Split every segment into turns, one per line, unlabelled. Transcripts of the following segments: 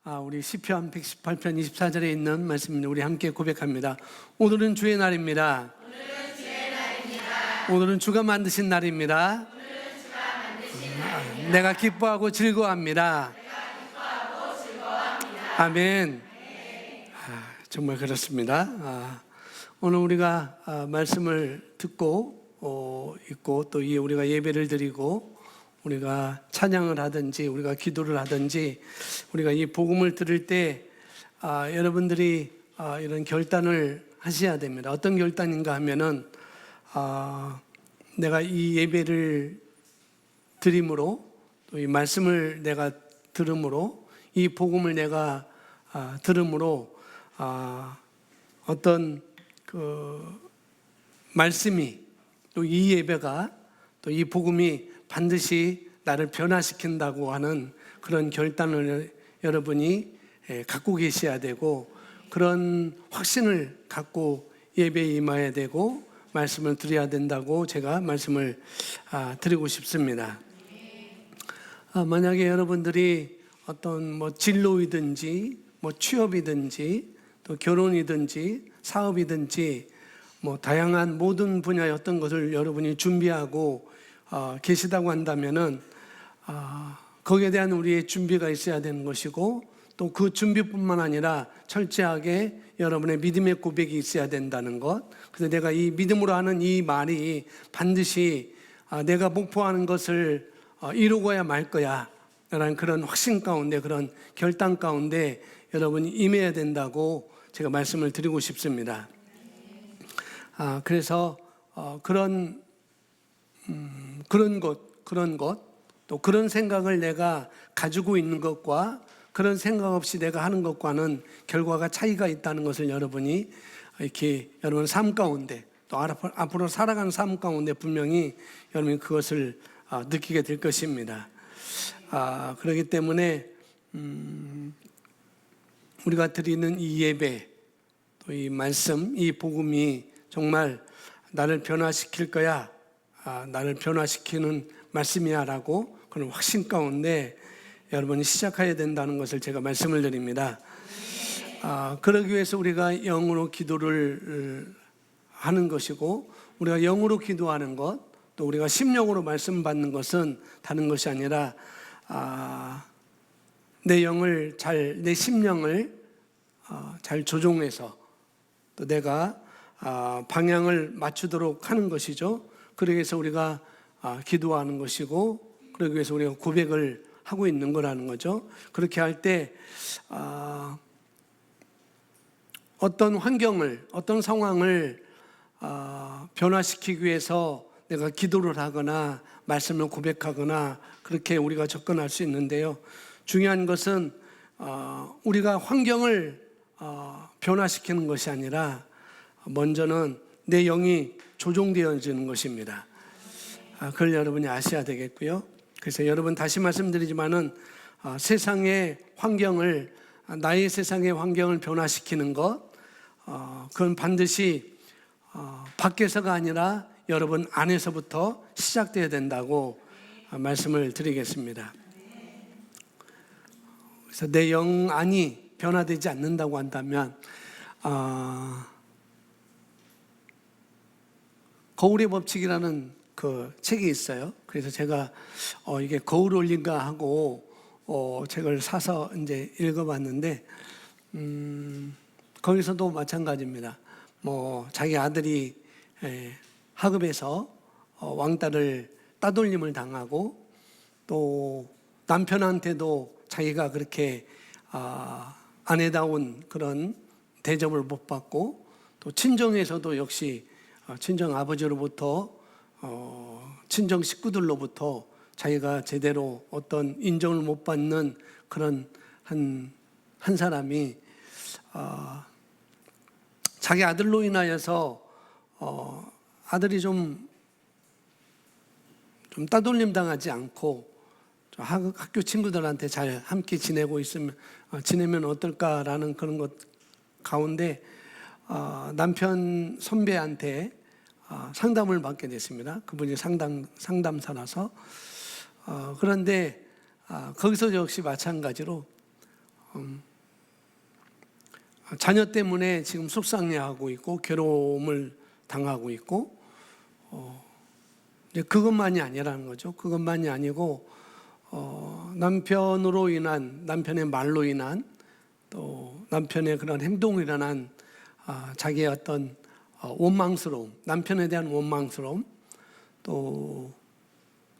우리 시편 118편 24절에 있는 말씀입니다. 우리 함께 고백합니다. 오늘은 주의 날입니다. 오늘은 주가 만드신 날입니다. 내가 기뻐하고 즐거워합니다. 아멘. 정말 그렇습니다. 오늘 우리가 말씀을 듣고 있고 또 우리가 예배를 드리고 우리가 찬양을 하든지 우리가 기도를 하든지 우리가 이 복음을 들을 때 여러분들이 이런 결단을 하셔야 됩니다. 어떤 결단인가 하면은 내가 이 예배를 드림으로 또 이 말씀을 내가 들음으로 이 복음을 내가 들음으로 어떤 그 말씀이 또 이 예배가 또 이 복음이 반드시 나를 변화시킨다고 하는 그런 결단을 여러분이 갖고 계셔야 되고 그런 확신을 갖고 예배에 임해야 되고 말씀을 드려야 된다고 제가 말씀을 드리고 싶습니다. 만약에 여러분들이 어떤 진로이든지 취업이든지 또 결혼이든지 사업이든지 다양한 모든 분야의 어떤 것을 여러분이 준비하고 계시다고 한다면은 거기에 대한 우리의 준비가 있어야 되는 것이고 또 그 준비뿐만 아니라 철저하게 여러분의 믿음의 고백이 있어야 된다는 것. 그래서 내가 이 믿음으로 하는 이 말이 반드시 내가 목표하는 것을 이루고야 말 거야 라는 그런 확신 가운데 그런 결단 가운데 여러분이 임해야 된다고 제가 말씀을 드리고 싶습니다. 그래서 그런 것, 또 그런 생각을 내가 가지고 있는 것과 그런 생각 없이 내가 하는 것과는 결과가 차이가 있다는 것을 여러분이 이렇게 여러분 삶 가운데 또 앞으로 살아가는 삶 가운데 분명히 여러분이 그것을 느끼게 될 것입니다. 그렇기 때문에 우리가 드리는 이 예배, 또 이 말씀, 이 복음이 정말 나를 변화시킬 거야. 나를 변화시키는 말씀이야 라고 그런 확신 가운데 여러분이 시작해야 된다는 것을 제가 말씀을 드립니다. 그러기 위해서 우리가 영으로 기도를 하는 것이고 우리가 영으로 기도하는 것 또 우리가 심령으로 말씀 받는 것은 다른 것이 아니라 내 심령을 잘 조종해서 또 내가 방향을 맞추도록 하는 것이죠. 그러기 위해서 우리가 기도하는 것이고 그러기 위해서 우리가 고백을 하고 있는 거라는 거죠. 그렇게 할 때 어떤 환경을 어떤 상황을 변화시키기 위해서 내가 기도를 하거나 말씀을 고백하거나 그렇게 우리가 접근할 수 있는데요. 중요한 것은 우리가 환경을 변화시키는 것이 아니라 먼저는 내 영이 조종되어지는 것입니다. 그걸 여러분이 아셔야 되겠고요. 그래서 여러분 다시 말씀드리지만은 세상의 환경을 나의 세상의 환경을 변화시키는 것 그건 반드시 밖에서가 아니라 여러분 안에서부터 시작되어야 된다고 말씀을 드리겠습니다. 그래서 내 영 안이 변화되지 않는다고 한다면 거울의 법칙이라는 그 책이 있어요. 그래서 제가 이게 거울 올린가 하고 책을 사서 이제 읽어봤는데 거기서도 마찬가지입니다. 자기 아들이 학업에서 왕따를 따돌림을 당하고 또 남편한테도 자기가 그렇게 아내다운 그런 대접을 못 받고 또 친정에서도 역시 친정 아버지로부터 친정 식구들로부터 자기가 제대로 어떤 인정을 못 받는 그런 한 사람이 자기 아들로 인하여서 아들이 좀 따돌림 당하지 않고 학교 친구들한테 잘 함께 지내면 어떨까라는 그런 것 가운데 남편 선배한테 상담을 받게 됐습니다. 그분이 상담사라서 그런데 거기서 역시 마찬가지로 자녀 때문에 지금 속상해하고 있고 괴로움을 당하고 있고 이제 그것만이 아니라는 거죠. 그것만이 아니고 남편으로 인한, 남편의 말로 인한, 또 남편의 그런 행동으로 인한 자기의 어떤 원망스러움, 남편에 대한 원망스러움, 또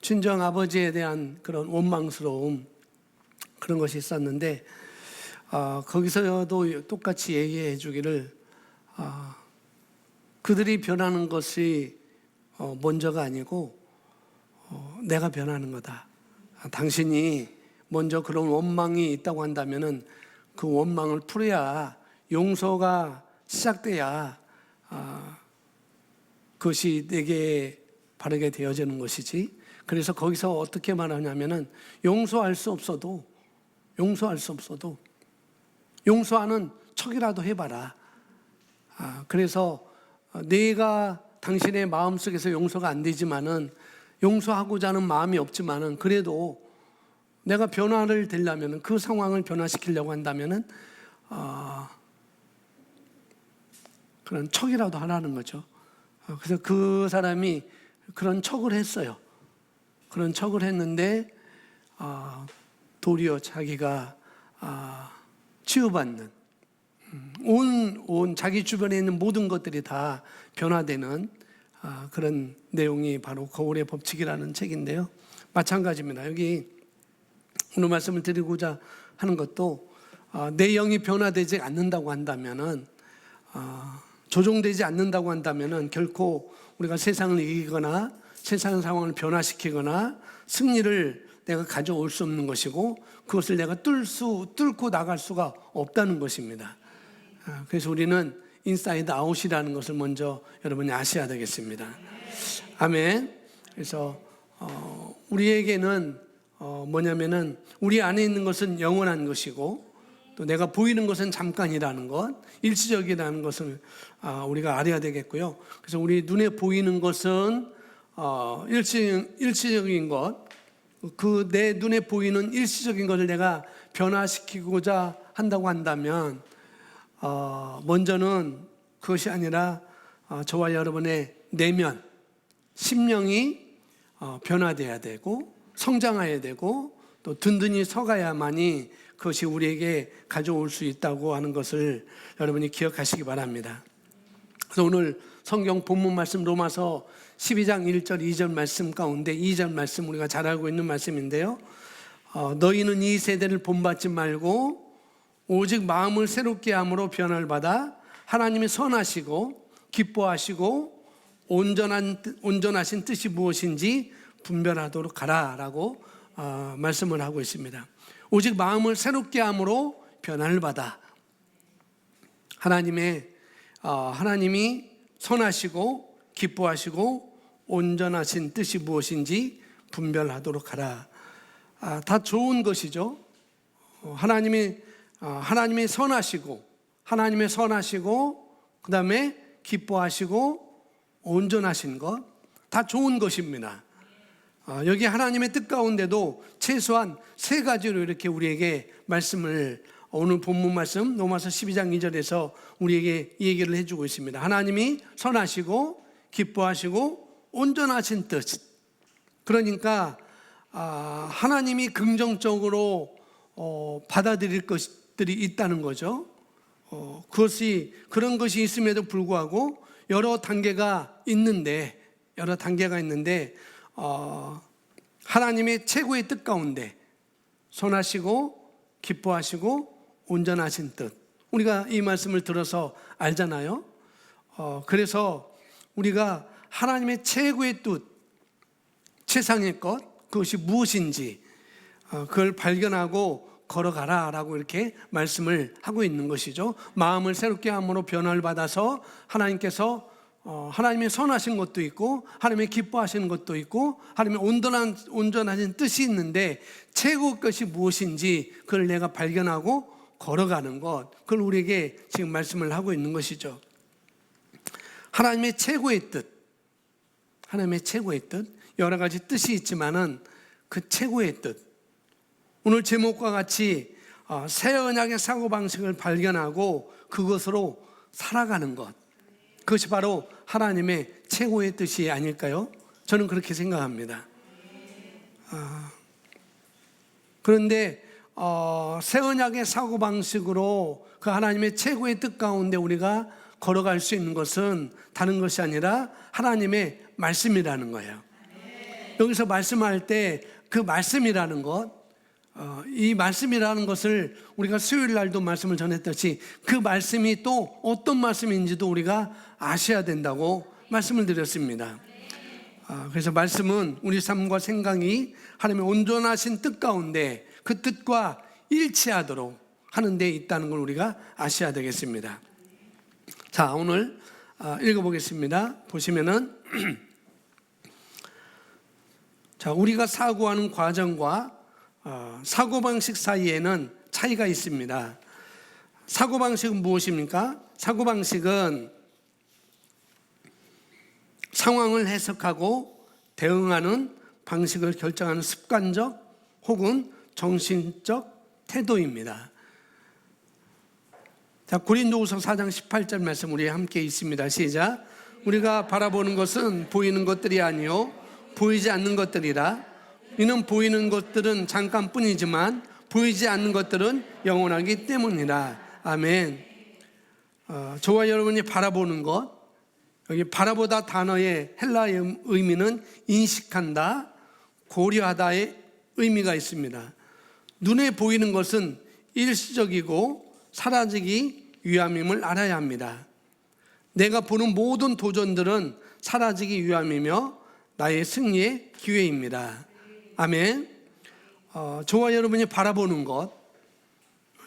친정 아버지에 대한 그런 원망스러움, 그런 것이 있었는데 거기서도 똑같이 얘기해 주기를 그들이 변하는 것이 먼저가 아니고 내가 변하는 거다. 당신이 먼저 그런 원망이 있다고 한다면은 그 원망을 풀어야, 용서가 시작돼야 그것이 내게 바르게 되어지는 것이지. 그래서 거기서 어떻게 말하냐면은 용서할 수 없어도 용서하는 척이라도 해봐라. 그래서 내가 당신의 마음속에서 용서가 안 되지만은, 용서하고자 하는 마음이 없지만은, 그래도 내가 변화를 되려면은, 그 상황을 변화시키려고 한다면은 그런 척이라도 하라는 거죠. 그래서 그 사람이 그런 척을 했어요. 그런 척을 했는데 도리어 자기가 치유받는, 온 자기 주변에 있는 모든 것들이 다 변화되는 그런 내용이 바로 거울의 법칙이라는 책인데요. 마찬가지입니다. 여기 오늘 말씀을 드리고자 하는 것도 내 영이 변화되지 않는다고 한다면은, 조종되지 않는다고 한다면은 결코 우리가 세상을 이기거나 세상 상황을 변화시키거나 승리를 내가 가져올 수 없는 것이고, 그것을 내가 뚫고 나갈 수가 없다는 것입니다. 그래서 우리는 인사이드 아웃이라는 것을 먼저 여러분이 아셔야 되겠습니다. 아멘. 그래서 우리에게는 뭐냐면은 우리 안에 있는 것은 영원한 것이고, 또 내가 보이는 것은 잠깐이라는 것, 일시적이라는 것을 우리가 알아야 되겠고요. 그래서 우리 눈에 보이는 것은 일시적인 것, 그 내 눈에 보이는 일시적인 것을 내가 변화시키고자 한다고 한다면 먼저는 그것이 아니라 저와 여러분의 내면, 심령이 변화돼야 되고 성장해야 되고 또 든든히 서가야만이 그것이 우리에게 가져올 수 있다고 하는 것을 여러분이 기억하시기 바랍니다. 그래서 오늘 성경 본문 말씀 로마서 12장 1절 2절 말씀 가운데 2절 말씀 우리가 잘 알고 있는 말씀인데요. 너희는 이 세대를 본받지 말고 오직 마음을 새롭게 함으로 변화를 받아 하나님이 선하시고 기뻐하시고 온전하신 뜻이 무엇인지 분별하도록 하라라고 말씀을 하고 있습니다. 오직 마음을 새롭게 함으로 변화를 받아 하나님이 선하시고 기뻐하시고 온전하신 뜻이 무엇인지 분별하도록 하라. 다 좋은 것이죠. 하나님이 선하시고 그 다음에 기뻐하시고 온전하신 것, 다 좋은 것입니다. 여기 하나님의 뜻 가운데도 최소한 세 가지로 이렇게 우리에게 말씀을, 오늘 본문 말씀 로마서 12장 2절에서 우리에게 이 얘기를 해주고 있습니다. 하나님이 선하시고 기뻐하시고 온전하신 뜻. 그러니까 하나님이 긍정적으로 받아들일 것들이 있다는 거죠. 그런 것이 있음에도 불구하고 여러 단계가 있는데 하나님의 최고의 뜻 가운데 선하시고 기뻐하시고 온전하신 뜻, 우리가 이 말씀을 들어서 알잖아요. 그래서 우리가 하나님의 최고의 뜻, 최상의 것, 그것이 무엇인지 그걸 발견하고 걸어가라라고 이렇게 말씀을 하고 있는 것이죠. 마음을 새롭게 함으로 변화를 받아서 하나님께서 하나님의 선하신 것도 있고 하나님의 기뻐하시는 것도 있고 하나님의 온전하신 뜻이 있는데 최고 것이 무엇인지 그걸 내가 발견하고 걸어가는 것, 그걸 우리에게 지금 말씀을 하고 있는 것이죠. 하나님의 최고의 뜻, 여러 가지 뜻이 있지만은 그 최고의 뜻, 오늘 제목과 같이 새 언약의 사고방식을 발견하고 그것으로 살아가는 것, 그것이 바로 하나님의 최고의 뜻이 아닐까요? 저는 그렇게 생각합니다. 그런데 새 언약의 사고방식으로 그 하나님의 최고의 뜻 가운데 우리가 걸어갈 수 있는 것은 다른 것이 아니라 하나님의 말씀이라는 거예요. 여기서 말씀할 때 그 말씀이라는 것, 이 말씀이라는 것을 우리가 수요일 날도 말씀을 전했듯이 그 말씀이 또 어떤 말씀인지도 우리가 아셔야 된다고 말씀을 드렸습니다. 그래서 말씀은 우리 삶과 생각이 하나님의 온전하신 뜻 가운데 그 뜻과 일치하도록 하는 데 있다는 걸 우리가 아셔야 되겠습니다. 자, 오늘 읽어보겠습니다. 보시면은 자, 우리가 사고하는 과정과 사고방식 사이에는 차이가 있습니다. 사고방식은 무엇입니까? 사고방식은 상황을 해석하고 대응하는 방식을 결정하는 습관적 혹은 정신적 태도입니다. 자, 고린도후서 4장 18절 말씀 우리 함께 있습니다. 시작. 우리가 바라보는 것은 보이는 것들이 아니요 보이지 않는 것들이라. 이는 보이는 것들은 잠깐뿐이지만 보이지 않는 것들은 영원하기 때문이라. 아멘. 저와 여러분이 바라보는 것, 여기 바라보다 단어의 헬라의 의미는 인식한다, 고려하다의 의미가 있습니다. 눈에 보이는 것은 일시적이고 사라지기 위함임을 알아야 합니다. 내가 보는 모든 도전들은 사라지기 위함이며 나의 승리의 기회입니다. 아멘. 저와 여러분이 바라보는 것,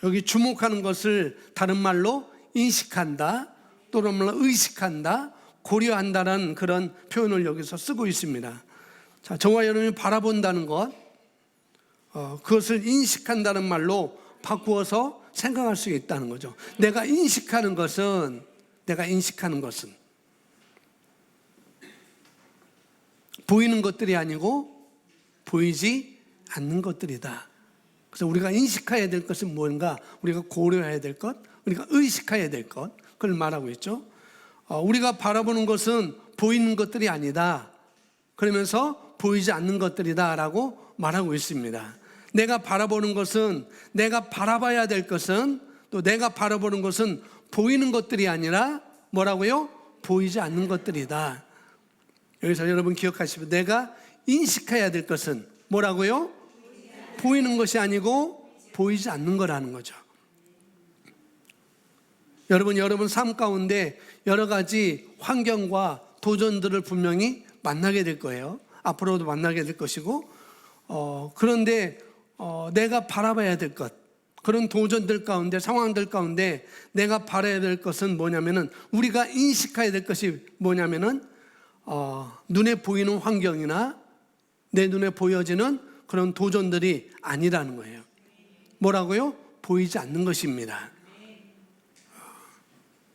여기 주목하는 것을 다른 말로 인식한다, 또는 말로 의식한다, 고려한다라는 그런 표현을 여기서 쓰고 있습니다. 자, 저와 여러분이 바라본다는 것, 그것을 인식한다는 말로 바꾸어서 생각할 수 있다는 거죠. 내가 인식하는 것은 보이는 것들이 아니고 보이지 않는 것들이다. 그래서 우리가 인식해야 될 것은 뭔가, 우리가 고려해야 될 것, 우리가 의식해야 될 것, 그걸 말하고 있죠. 우리가 바라보는 것은 보이는 것들이 아니다, 그러면서 보이지 않는 것들이다 라고 말하고 있습니다. 내가 바라보는 것은, 내가 바라봐야 될 것은, 또 내가 바라보는 것은 보이는 것들이 아니라 뭐라고요? 보이지 않는 것들이다. 여기서 여러분 기억하시면, 내가 인식해야 될 것은 뭐라고요? 보이는 것이 아니고 보이지 않는 거라는 거죠. 여러분 삶 가운데 여러 가지 환경과 도전들을 분명히 만나게 될 거예요. 앞으로도 만나게 될 것이고, 그런데 내가 바라봐야 될 것, 그런 도전들 가운데, 상황들 가운데 내가 바라야 될 것은 뭐냐면은, 우리가 인식해야 될 것이 뭐냐면은 눈에 보이는 환경이나 내 눈에 보여지는 그런 도전들이 아니라는 거예요. 뭐라고요? 보이지 않는 것입니다.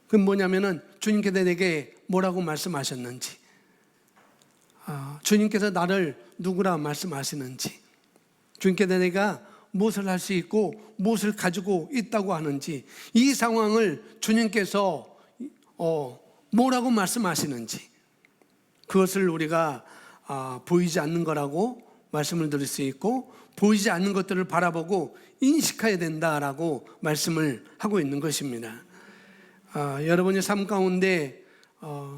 그럼 뭐냐면은 주님께서 내게 뭐라고 말씀하셨는지, 주님께서 나를 누구라 말씀하시는지, 주님께서 내가 무엇을 할 수 있고 무엇을 가지고 있다고 하는지, 이 상황을 주님께서 뭐라고 말씀하시는지, 그것을 우리가 보이지 않는 거라고 말씀을 드릴 수 있고, 보이지 않는 것들을 바라보고 인식해야 된다라고 말씀을 하고 있는 것입니다. 여러분의 삶 가운데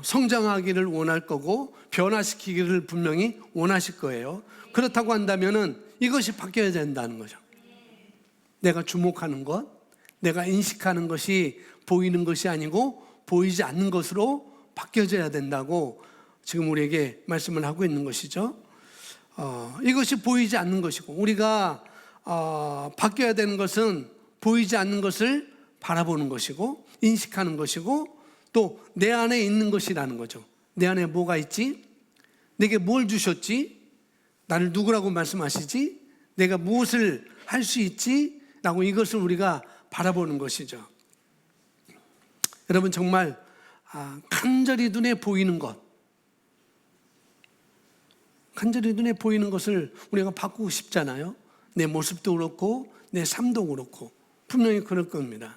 성장하기를 원할 거고 변화시키기를 분명히 원하실 거예요. 그렇다고 한다면은 이것이 바뀌어야 된다는 거죠. 내가 주목하는 것, 내가 인식하는 것이 보이는 것이 아니고 보이지 않는 것으로 바뀌어져야 된다고 지금 우리에게 말씀을 하고 있는 것이죠. 이것이 보이지 않는 것이고, 우리가 바뀌어야 되는 것은 보이지 않는 것을 바라보는 것이고 인식하는 것이고, 또 내 안에 있는 것이라는 거죠. 내 안에 뭐가 있지? 내게 뭘 주셨지? 나를 누구라고 말씀하시지? 내가 무엇을 할 수 있지? 라고 이것을 우리가 바라보는 것이죠. 여러분, 정말 간절히 눈에 보이는 것, 간절히 눈에 보이는 것을 우리가 바꾸고 싶잖아요. 내 모습도 그렇고 내 삶도 그렇고 분명히 그럴 겁니다.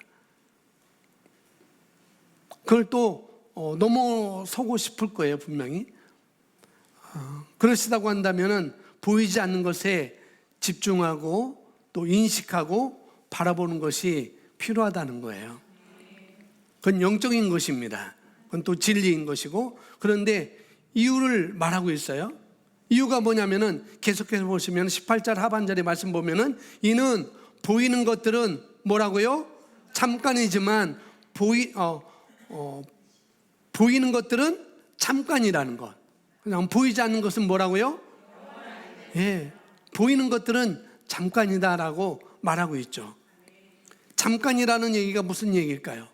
그걸 또 넘어서고 싶을 거예요, 분명히. 그러시다고 한다면은 보이지 않는 것에 집중하고 또 인식하고 바라보는 것이 필요하다는 거예요. 그건 영적인 것입니다. 그건 또 진리인 것이고, 그런데 이유를 말하고 있어요. 이유가 뭐냐면은 계속해서 보시면 18절 하반절의 말씀 보면은 이는 보이는 것들은 뭐라고요? 잠깐이지만 보이는 것들은 잠깐이라는 것. 그냥 보이지 않는 것은 뭐라고요? 예, 보이는 것들은 잠깐이다라고 말하고 있죠. 잠깐이라는 얘기가 무슨 얘기일까요?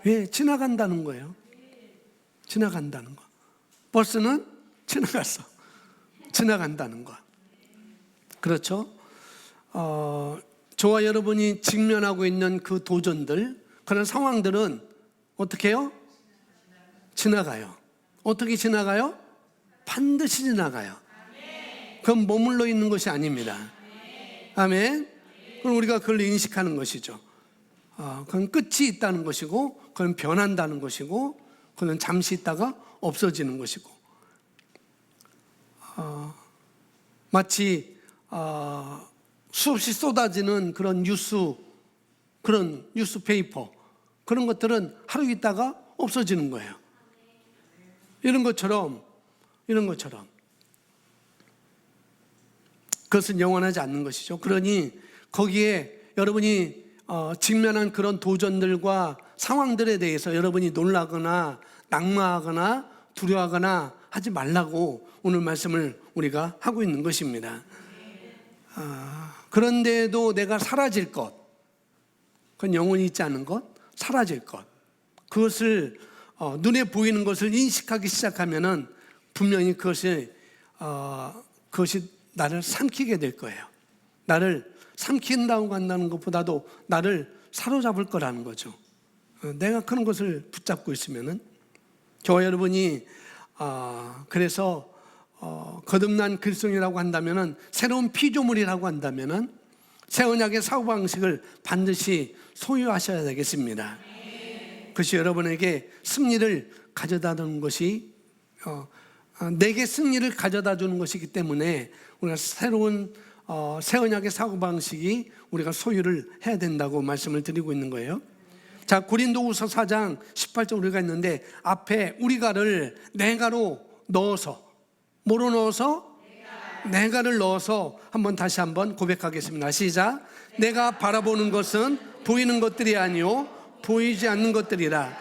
예, 지나간다는 거예요. 지나간다는 거. 버스는 지나갔어. 지나간다는 거. 그렇죠? 저와 여러분이 직면하고 있는 그 도전들, 그런 상황들은 어떻게 해요? 지나가요. 어떻게 지나가요? 반드시 지나가요. 그건 머물러 있는 것이 아닙니다. 아멘. 그럼 우리가 그걸 인식하는 것이죠. 그건 끝이 있다는 것이고, 그건 변한다는 것이고, 그건 잠시 있다가 없어지는 것이고, 마치 수없이 쏟아지는 그런 뉴스페이퍼, 그런 것들은 하루 있다가 없어지는 거예요. 이런 것처럼 그것은 영원하지 않는 것이죠. 그러니 거기에 여러분이 직면한 그런 도전들과 상황들에 대해서 여러분이 놀라거나 낙마하거나 두려워하거나 하지 말라고 오늘 말씀을 우리가 하고 있는 것입니다. 그런데도 내가 사라질 것, 그건 영원히 있지 않은 것, 사라질 것, 그것을 눈에 보이는 것을 인식하기 시작하면은 분명히 그것이 나를 삼키게 될 거예요. 나를 삼킨다고 한다는 것보다도 나를 사로잡을 거라는 거죠. 내가 그런 것을 붙잡고 있으면은, 저와 여러분이 그래서 거듭난 그리스도인이라고 한다면은, 새로운 피조물이라고 한다면은 새 언약의 사고방식을 반드시 소유하셔야 되겠습니다. 그것이 여러분에게 승리를 가져다 주는 것이, 내게 승리를 가져다 주는 것이기 때문에 우리가 새로운 새 언약의 사고방식이 우리가 소유를 해야 된다고 말씀을 드리고 있는 거예요. 자, 고린도후서 4장 18절 우리가 있는데, 앞에 우리가를 내가로 넣어서, 뭐로 넣어서? 내가를 넣어서 다시 한번 고백하겠습니다. 시작. 내가 바라보는 것은 보이는 것들이 아니요 보이지 않는 것들이라.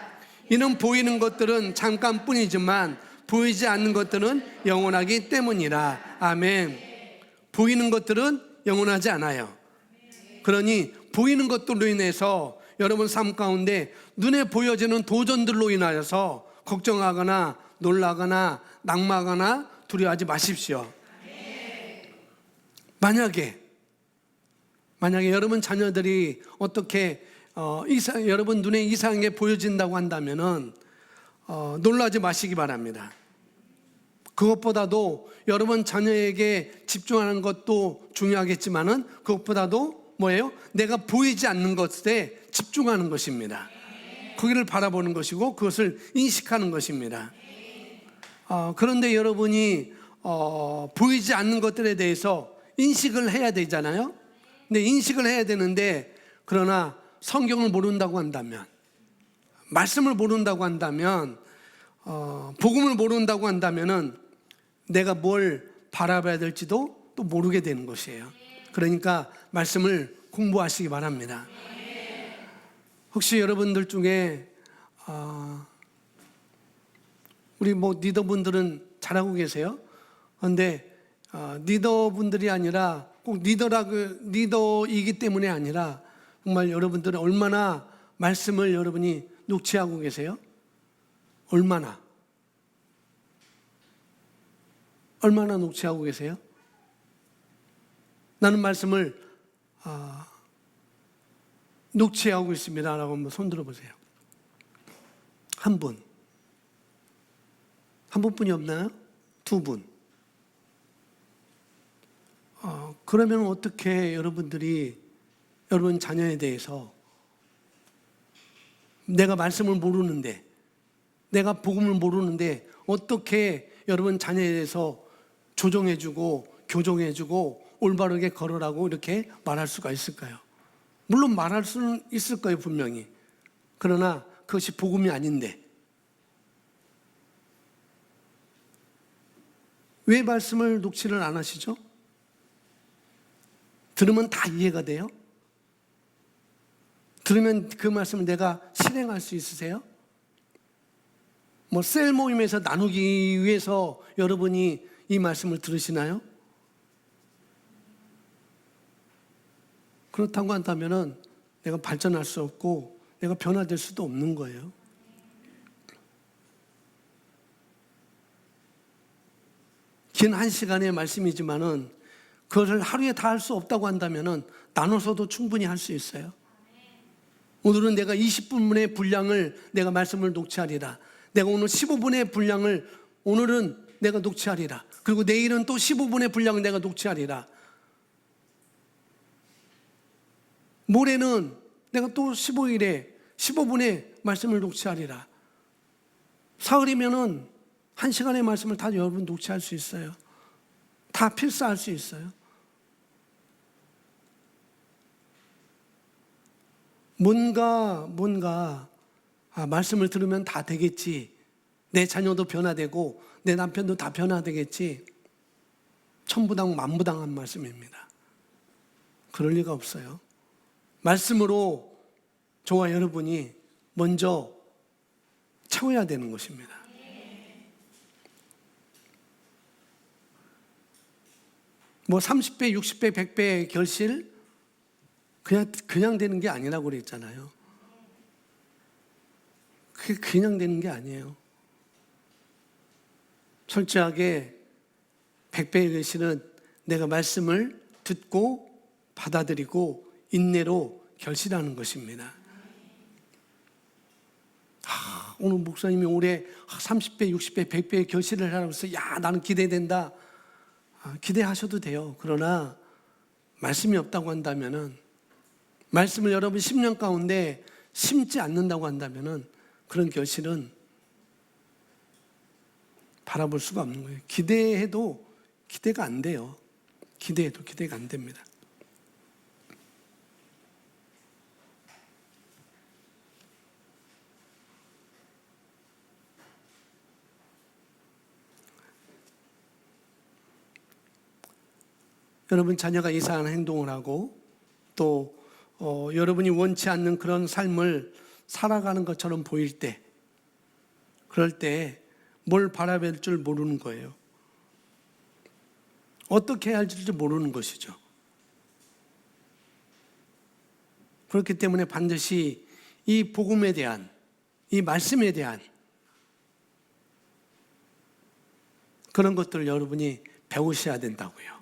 이는 보이는 것들은 잠깐뿐이지만 보이지 않는 것들은 영원하기 때문이라. 아멘. 보이는 것들은 영원하지 않아요. 그러니 보이는 것들로 인해서 여러분 삶 가운데 눈에 보여지는 도전들로 인하여서 걱정하거나 놀라거나 낙마하거나 두려워하지 마십시오. 만약에 여러분 자녀들이 어떻게 여러분 눈에 이상한 게 보여진다고 한다면은 놀라지 마시기 바랍니다. 그것보다도 여러분 자녀에게 집중하는 것도 중요하겠지만은 그것보다도 뭐예요? 내가 보이지 않는 것에 집중하는 것입니다. 거기를 바라보는 것이고 그것을 인식하는 것입니다. 그런데 여러분이 보이지 않는 것들에 대해서 인식을 해야 되잖아요. 근데 인식을 해야 되는데, 그러나 성경을 모른다고 한다면, 말씀을 모른다고 한다면, 복음을 모른다고 한다면은 내가 뭘 바라봐야 될지도 또 모르게 되는 것이에요. 그러니까 말씀을 공부하시기 바랍니다. 혹시 여러분들 중에 우리 리더분들은 잘하고 계세요? 그런데 리더분들이 아니라 꼭 리더이기 때문에 아니라 정말 여러분들은 얼마나 말씀을 여러분이 녹취하고 계세요? 얼마나 녹취하고 계세요? 나는 말씀을 녹취하고 있습니다 라고 한번 손 들어보세요. 한 분뿐이 없나요? 두 분. 그러면 어떻게 여러분들이 여러분 자녀에 대해서 내가 말씀을 모르는데, 내가 복음을 모르는데 어떻게 여러분 자녀에 대해서 조정해주고 교정해주고 올바르게 걸으라고 이렇게 말할 수가 있을까요? 물론 말할 수는 있을 거예요, 분명히. 그러나 그것이 복음이 아닌데 왜 말씀을 녹취를 안 하시죠? 들으면 다 이해가 돼요? 들으면 그 말씀을 내가 실행할 수 있으세요? 셀 모임에서 나누기 위해서 여러분이 이 말씀을 들으시나요? 그렇다고 한다면 내가 발전할 수 없고 내가 변화될 수도 없는 거예요. 긴 1시간의 말씀이지만은 그것을 하루에 다 할 수 없다고 한다면 나눠서도 충분히 할 수 있어요. 오늘은 내가 20분의 분량을 내가 말씀을 녹취하리라. 내가 오늘 15분의 분량을 오늘은 내가 녹취하리라. 그리고 내일은 또 15분의 분량을 내가 녹취하리라. 모레는 내가 또 15일에 15분의 말씀을 녹취하리라. 사흘이면은 1시간의 말씀을 다 여러분 녹취할 수 있어요. 다 필사할 수 있어요. 뭔가 말씀을 들으면 다 되겠지. 내 자녀도 변화되고 내 남편도 다 변화되겠지. 천부당 만부당한 말씀입니다. 그럴 리가 없어요. 말씀으로 저와 여러분이 먼저 채워야 되는 것입니다. 뭐 30배, 60배, 100배의 결실 그냥 되는 게 아니라고 그랬잖아요. 그게 그냥 되는 게 아니에요. 철저하게 100배의 결실은 내가 말씀을 듣고 받아들이고 인내로 결실하는 것입니다. 오늘 목사님이 올해 30배, 60배, 100배의 결실을 하라고 해서 나는 기대된다. 기대하셔도 돼요. 그러나 말씀이 없다고 한다면은, 말씀을 여러분 10년 가운데 심지 않는다고 한다면은 그런 결실은 바라볼 수가 없는 거예요. 기대해도 기대가 안 돼요. 기대해도 기대가 안 됩니다. 여러분 자녀가 이상한 행동을 하고 또 여러분이 원치 않는 그런 삶을 살아가는 것처럼 보일 때, 그럴 때 뭘 바라볼 줄 모르는 거예요. 어떻게 해야 할지 모르는 것이죠. 그렇기 때문에 반드시 이 복음에 대한, 이 말씀에 대한 그런 것들을 여러분이 배우셔야 된다고요.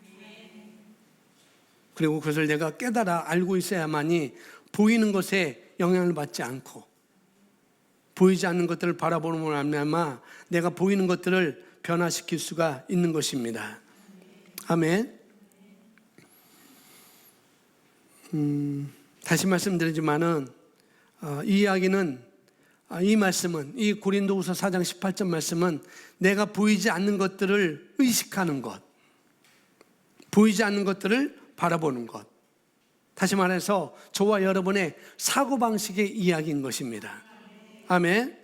그리고 그것을 내가 깨달아 알고 있어야만이 보이는 것에 영향을 받지 않고, 보이지 않는 것들을 바라보는 말미암아 내가 보이는 것들을 변화시킬 수가 있는 것입니다. 아멘. 다시 말씀드리지만은 이 이야기는, 이 말씀은, 이 고린도후서 4장 18절 말씀은 내가 보이지 않는 것들을 의식하는 것, 보이지 않는 것들을 바라보는 것, 다시 말해서 저와 여러분의 사고방식의 이야기인 것입니다. 아멘.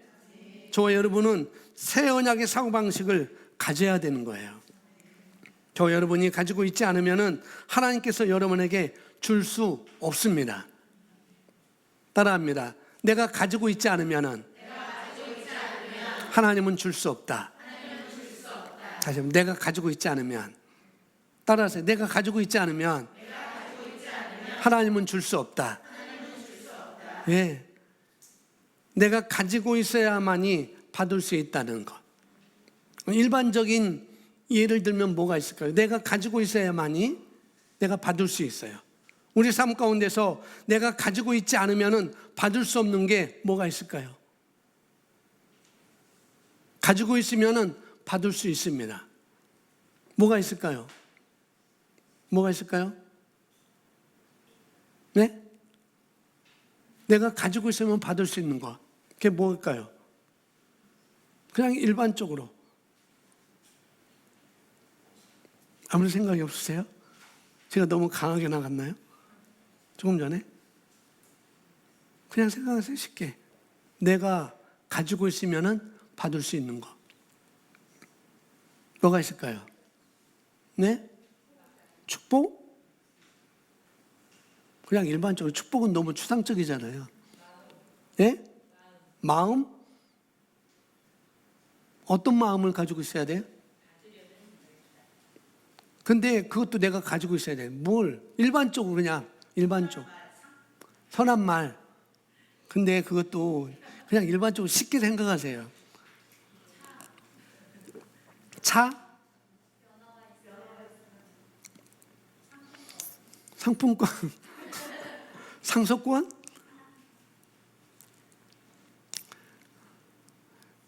저와 여러분은 새 언약의 사고방식을 가져야 되는 거예요. 저와 여러분이 가지고 있지 않으면 하나님께서 여러분에게 줄 수 없습니다. 따라합니다. 내가 가지고 있지 않으면 하나님은 줄 수 없다. 다시 한번, 내가 가지고 있지 않으면, 따라하세요. 내가 가지고 있지 않으면 하나님은 줄 수 없다. 예. 내가 가지고 있어야만이 받을 수 있다는 것. 일반적인 예를 들면 뭐가 있을까요? 내가 가지고 있어야만이 내가 받을 수 있어요. 우리 삶 가운데서 내가 가지고 있지 않으면 받을 수 없는 게 뭐가 있을까요? 가지고 있으면 받을 수 있습니다. 뭐가 있을까요? 뭐가 있을까요? 네? 내가 가지고 있으면 받을 수 있는 거. 그게 뭘까요? 그냥 일반적으로. 아무 생각이 없으세요? 제가 너무 강하게 나갔나요? 조금 전에? 그냥 생각하세요, 쉽게. 내가 가지고 있으면 받을 수 있는 거. 뭐가 있을까요? 네? 축복? 그냥 일반적으로 축복은 너무 추상적이잖아요. 네? 마음? 어떤 마음을 가지고 있어야 돼요? 근데 그것도 내가 가지고 있어야 돼요. 뭘? 일반적으로 그냥 일반적. 선한 말. 근데 그것도 그냥 일반적으로 쉽게 생각하세요. 차? 상품권? 상속권?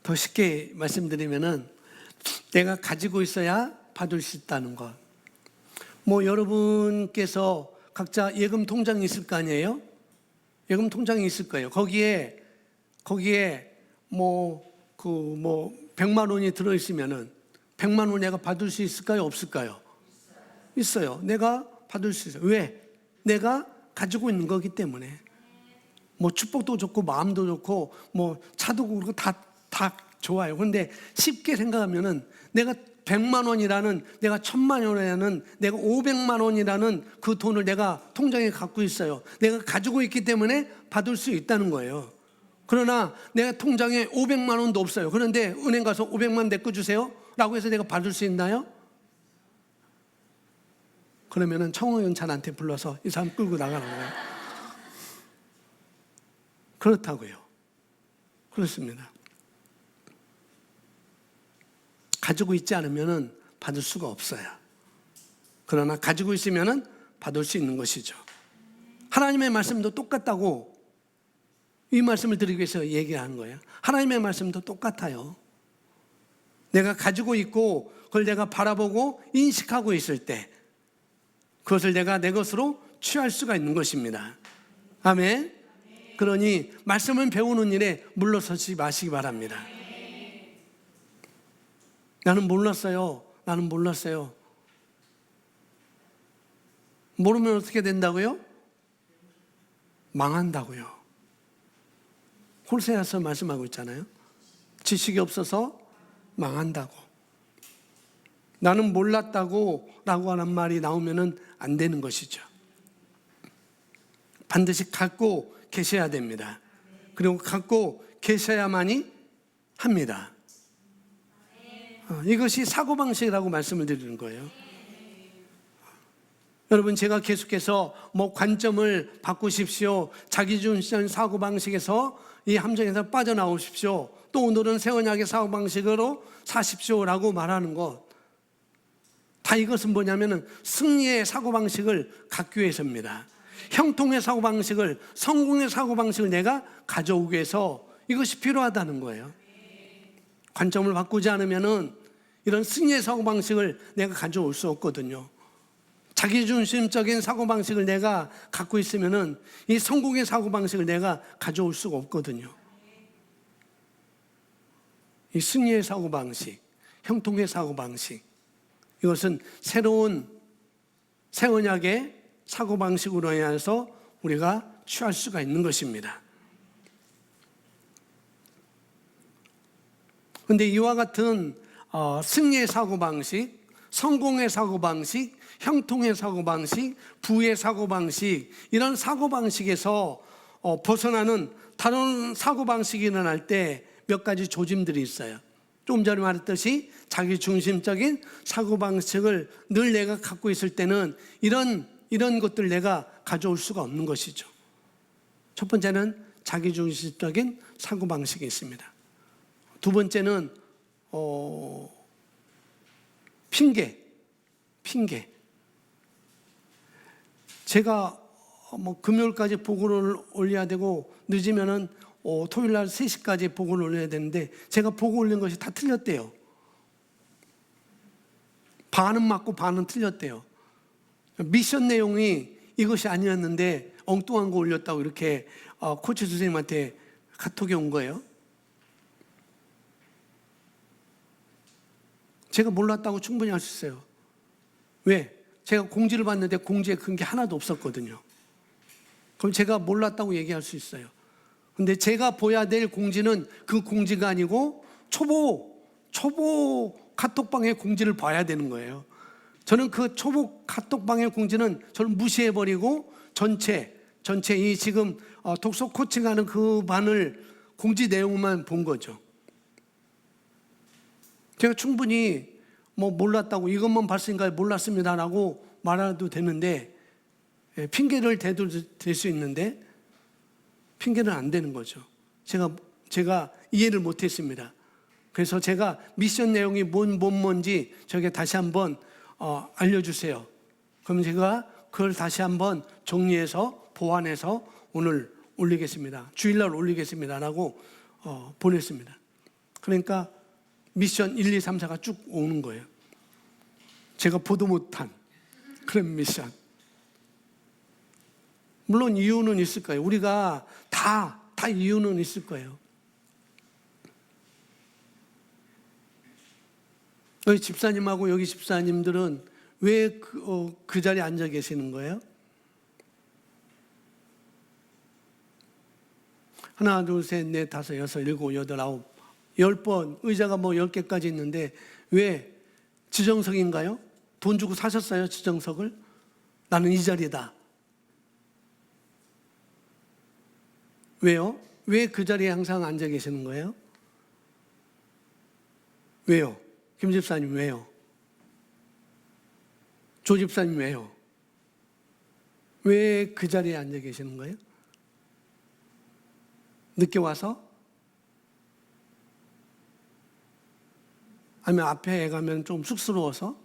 더 쉽게 말씀드리면은 내가 가지고 있어야 받을 수 있다는 것. 뭐 여러분께서 각자 예금 통장이 있을 거 아니에요? 예금 통장이 있을 거예요. 거기에 100만 원이 들어 있으면은 100만 원 내가 받을 수 있을까요? 없을까요? 있어요. 내가 받을 수 있어요. 왜? 내가 가지고 있는 거기 때문에. 뭐 축복도 좋고 마음도 좋고 뭐 차도 그렇고 다 좋아요. 그런데 쉽게 생각하면은 내가 100만 원이라는, 내가 1000만 원이라는, 내가 500만 원이라는 그 돈을 내가 통장에 갖고 있어요. 내가 가지고 있기 때문에 받을 수 있다는 거예요. 그러나 내가 통장에 500만 원도 없어요. 그런데 은행 가서 500만 내 거 주세요 라고 해서 내가 받을 수 있나요? 그러면은 청호연찬한테 불러서 이 사람 끌고 나가는 거예요. 그렇다고요. 그렇습니다. 가지고 있지 않으면 받을 수가 없어요. 그러나 가지고 있으면 받을 수 있는 것이죠. 하나님의 말씀도 똑같다고 이 말씀을 드리기 위해서 얘기하는 거예요. 하나님의 말씀도 똑같아요. 내가 가지고 있고 그걸 내가 바라보고 인식하고 있을 때 그것을 내가 내 것으로 취할 수가 있는 것입니다. 아멘. 그러니 말씀을 배우는 일에 물러서지 마시기 바랍니다. 나는 몰랐어요. 모르면 어떻게 된다고요? 망한다고요. 홀세아서 말씀하고 있잖아요. 지식이 없어서 망한다고. 나는 몰랐다고 라고 하는 말이 나오면 안 되는 것이죠. 반드시 갖고 계셔야 됩니다. 그리고 갖고 계셔야만이 합니다. 이것이 사고방식이라고 말씀을 드리는 거예요. 여러분, 제가 계속해서 관점을 바꾸십시오. 자기중심적인 사고방식에서 이 함정에서 빠져나오십시오. 또 오늘은 새 언약의 사고방식으로 사십시오라고 말하는 것. 다 이것은 뭐냐면은 승리의 사고방식을 갖기 위해서입니다. 형통의 사고방식을, 성공의 사고방식을 내가 가져오기 위해서 이것이 필요하다는 거예요. 관점을 바꾸지 않으면은 이런 승리의 사고방식을 내가 가져올 수 없거든요. 자기중심적인 사고방식을 내가 갖고 있으면은 이 성공의 사고방식을 내가 가져올 수가 없거든요. 이 승리의 사고방식, 형통의 사고방식, 이것은 새로운 새 언약의 사고방식으로 인해서 우리가 취할 수가 있는 것입니다. 그런데 이와 같은 승리의 사고방식, 성공의 사고방식, 형통의 사고방식, 부의 사고방식, 이런 사고방식에서 벗어나는 다른 사고방식이 일어날 때 몇 가지 조짐들이 있어요. 조금 전에 말했듯이 자기중심적인 사고방식을 늘 내가 갖고 있을 때는 이런 것들을 내가 가져올 수가 없는 것이죠. 첫 번째는 자기중심적인 사고방식이 있습니다. 두 번째는 핑계. 제가 금요일까지 보고를 올려야 되고 늦으면은 토요일 날 3시까지 보고를 올려야 되는데 제가 보고 올린 것이 다 틀렸대요. 반은 맞고 반은 틀렸대요. 미션 내용이 이것이 아니었는데 엉뚱한 거 올렸다고 이렇게 코치 선생님한테 카톡이 온 거예요. 제가 몰랐다고 충분히 할 수 있어요. 왜? 제가 공지를 봤는데 공지에 그런 게 하나도 없었거든요. 그럼 제가 몰랐다고 얘기할 수 있어요. 근데 제가 보야 될 공지는 그 공지가 아니고 초보 카톡방의 공지를 봐야 되는 거예요. 저는 그 초보 카톡방의 공지는 저를 무시해버리고 전체 이 지금 독서 코칭하는 그 반을 공지 내용만 본 거죠. 제가 충분히 몰랐다고 이것만 봤으니까 몰랐습니다라고 말해도 되는데 핑계를 대도 될 수 있는데 핑계는 안 되는 거죠. 제가 이해를 못했습니다. 그래서 제가 미션 내용이 뭔지 저에게 다시 한번 알려주세요. 그럼 제가 그걸 다시 한번 정리해서 보완해서 오늘 올리겠습니다. 주일날 올리겠습니다라고 보냈습니다. 그러니까 미션 1, 2, 3, 4가 쭉 오는 거예요. 제가 보도 못한 그런 미션. 물론 이유는 있을 거예요. 우리가 다 이유는 있을 거예요. 여기 집사님하고 여기 집사님들은 왜 그 자리에 앉아 계시는 거예요? 하나, 둘, 셋, 넷, 다섯, 여섯, 일곱, 여덟, 아홉, 10번, 의자가 10개까지 있는데 왜 지정석인가요? 돈 주고 사셨어요, 지정석을? 나는 이 자리다. 왜요? 왜 그 자리에 항상 앉아 계시는 거예요? 왜요? 김 집사님 왜요? 조 집사님 왜요? 왜 그 자리에 앉아 계시는 거예요? 늦게 와서? 아니면 앞에 가면 좀 쑥스러워서?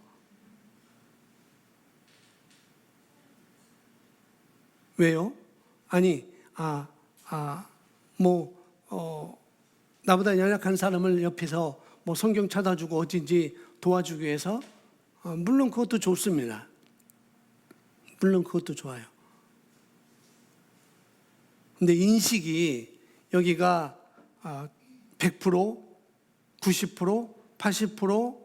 왜요? 아니, 나보다 연약한 사람을 옆에서 성경 찾아주고 어딘지 도와주기 위해서? 물론 그것도 좋습니다. 물론 그것도 좋아요. 근데 인식이 여기가 100%, 90%, 80%,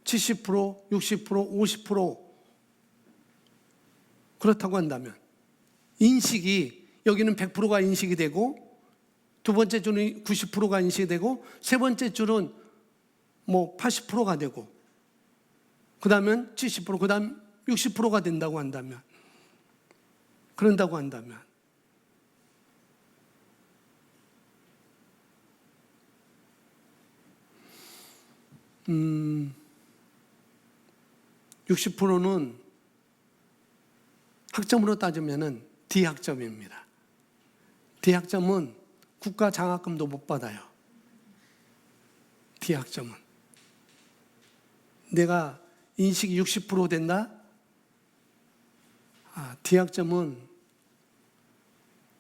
70%, 60%, 50% 그렇다고 한다면 인식이 여기는 100%가 인식이 되고 두 번째 줄은 90%가 인식이 되고 세 번째 줄은 80%가 되고 그 다음은 70%, 그 다음 60%가 된다고 한다면 그런다고 한다면 60%는 학점으로 따지면 D학점입니다. D학점은 국가 장학금도 못 받아요. D학점은. 내가 인식이 60% 된다? D학점은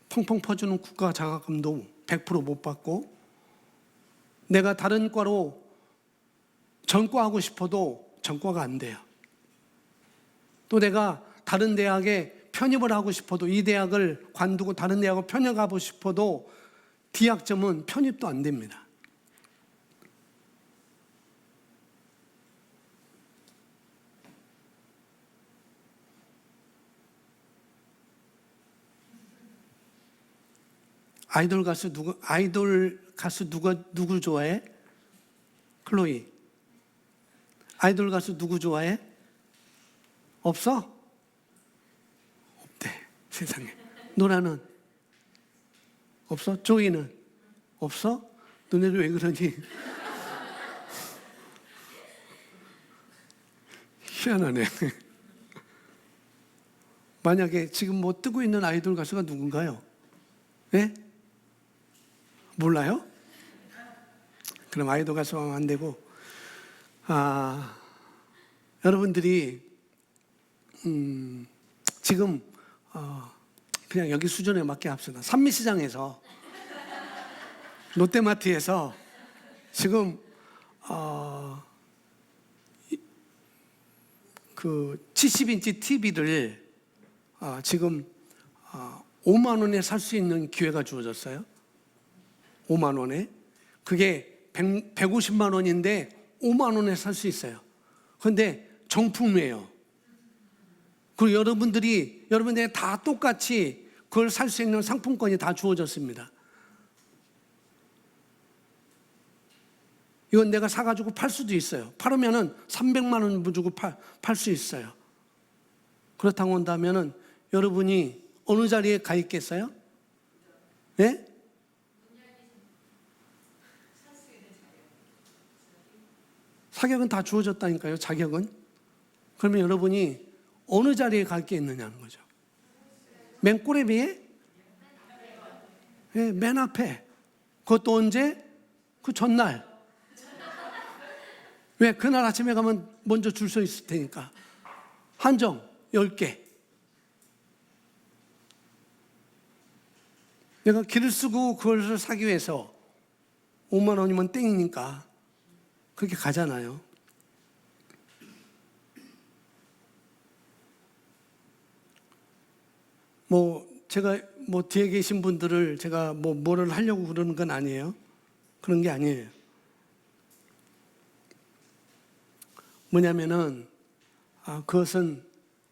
펑펑 퍼주는 국가 장학금도 100% 못 받고 내가 다른 과로 전과하고 싶어도 전과가 안 돼요. 또 내가 다른 대학에 편입을 하고 싶어도 이 대학을 관두고 다른 대학으로 편입하고 싶어도 D학점은 편입도 안 됩니다. 아이돌 가수 누구 좋아해? 클로이. 아이돌 가수 누구 좋아해? 없어? 없대, 세상에. 노라는? 없어? 조이는? 없어? 너네들 왜 그러니? 희한하네. 만약에 지금 뜨고 있는 아이돌 가수가 누군가요? 예? 몰라요? 그럼 아이돌 가수가 안 되고, 여러분들이, 지금, 그냥 여기 수준에 맞게 합시다. 산미시장에서, 롯데마트에서 지금, 그 70인치 TV를 지금 5만 원에 살 수 있는 기회가 주어졌어요. 5만 원에. 그게 150만 원인데 5만 원에 살 수 있어요. 그런데 정품이에요. 그리고 여러분들이 다 똑같이 그걸 살 수 있는 상품권이 다 주어졌습니다. 이건 내가 사가지고 팔 수도 있어요. 팔으면은 300만 원 주고 팔 수 있어요. 그렇다고 한다면은 여러분이 어느 자리에 가 있겠어요? 네? 자격은 다 주어졌다니까요, 자격은. 그러면 여러분이 어느 자리에 갈 게 있느냐는 거죠. 맨 꼬레비에? 네, 맨 앞에. 그것도 언제? 그 전날. 왜? 그날 아침에 가면 먼저 줄 서 있을 테니까. 한정 10개. 내가 길을 쓰고 그것을 사기 위해서 5만 원이면 땡이니까 그렇게 가잖아요. 제가 뒤에 계신 분들을 제가 뭐를 하려고 그러는 건 아니에요. 그런 게 아니에요. 뭐냐면은 그것은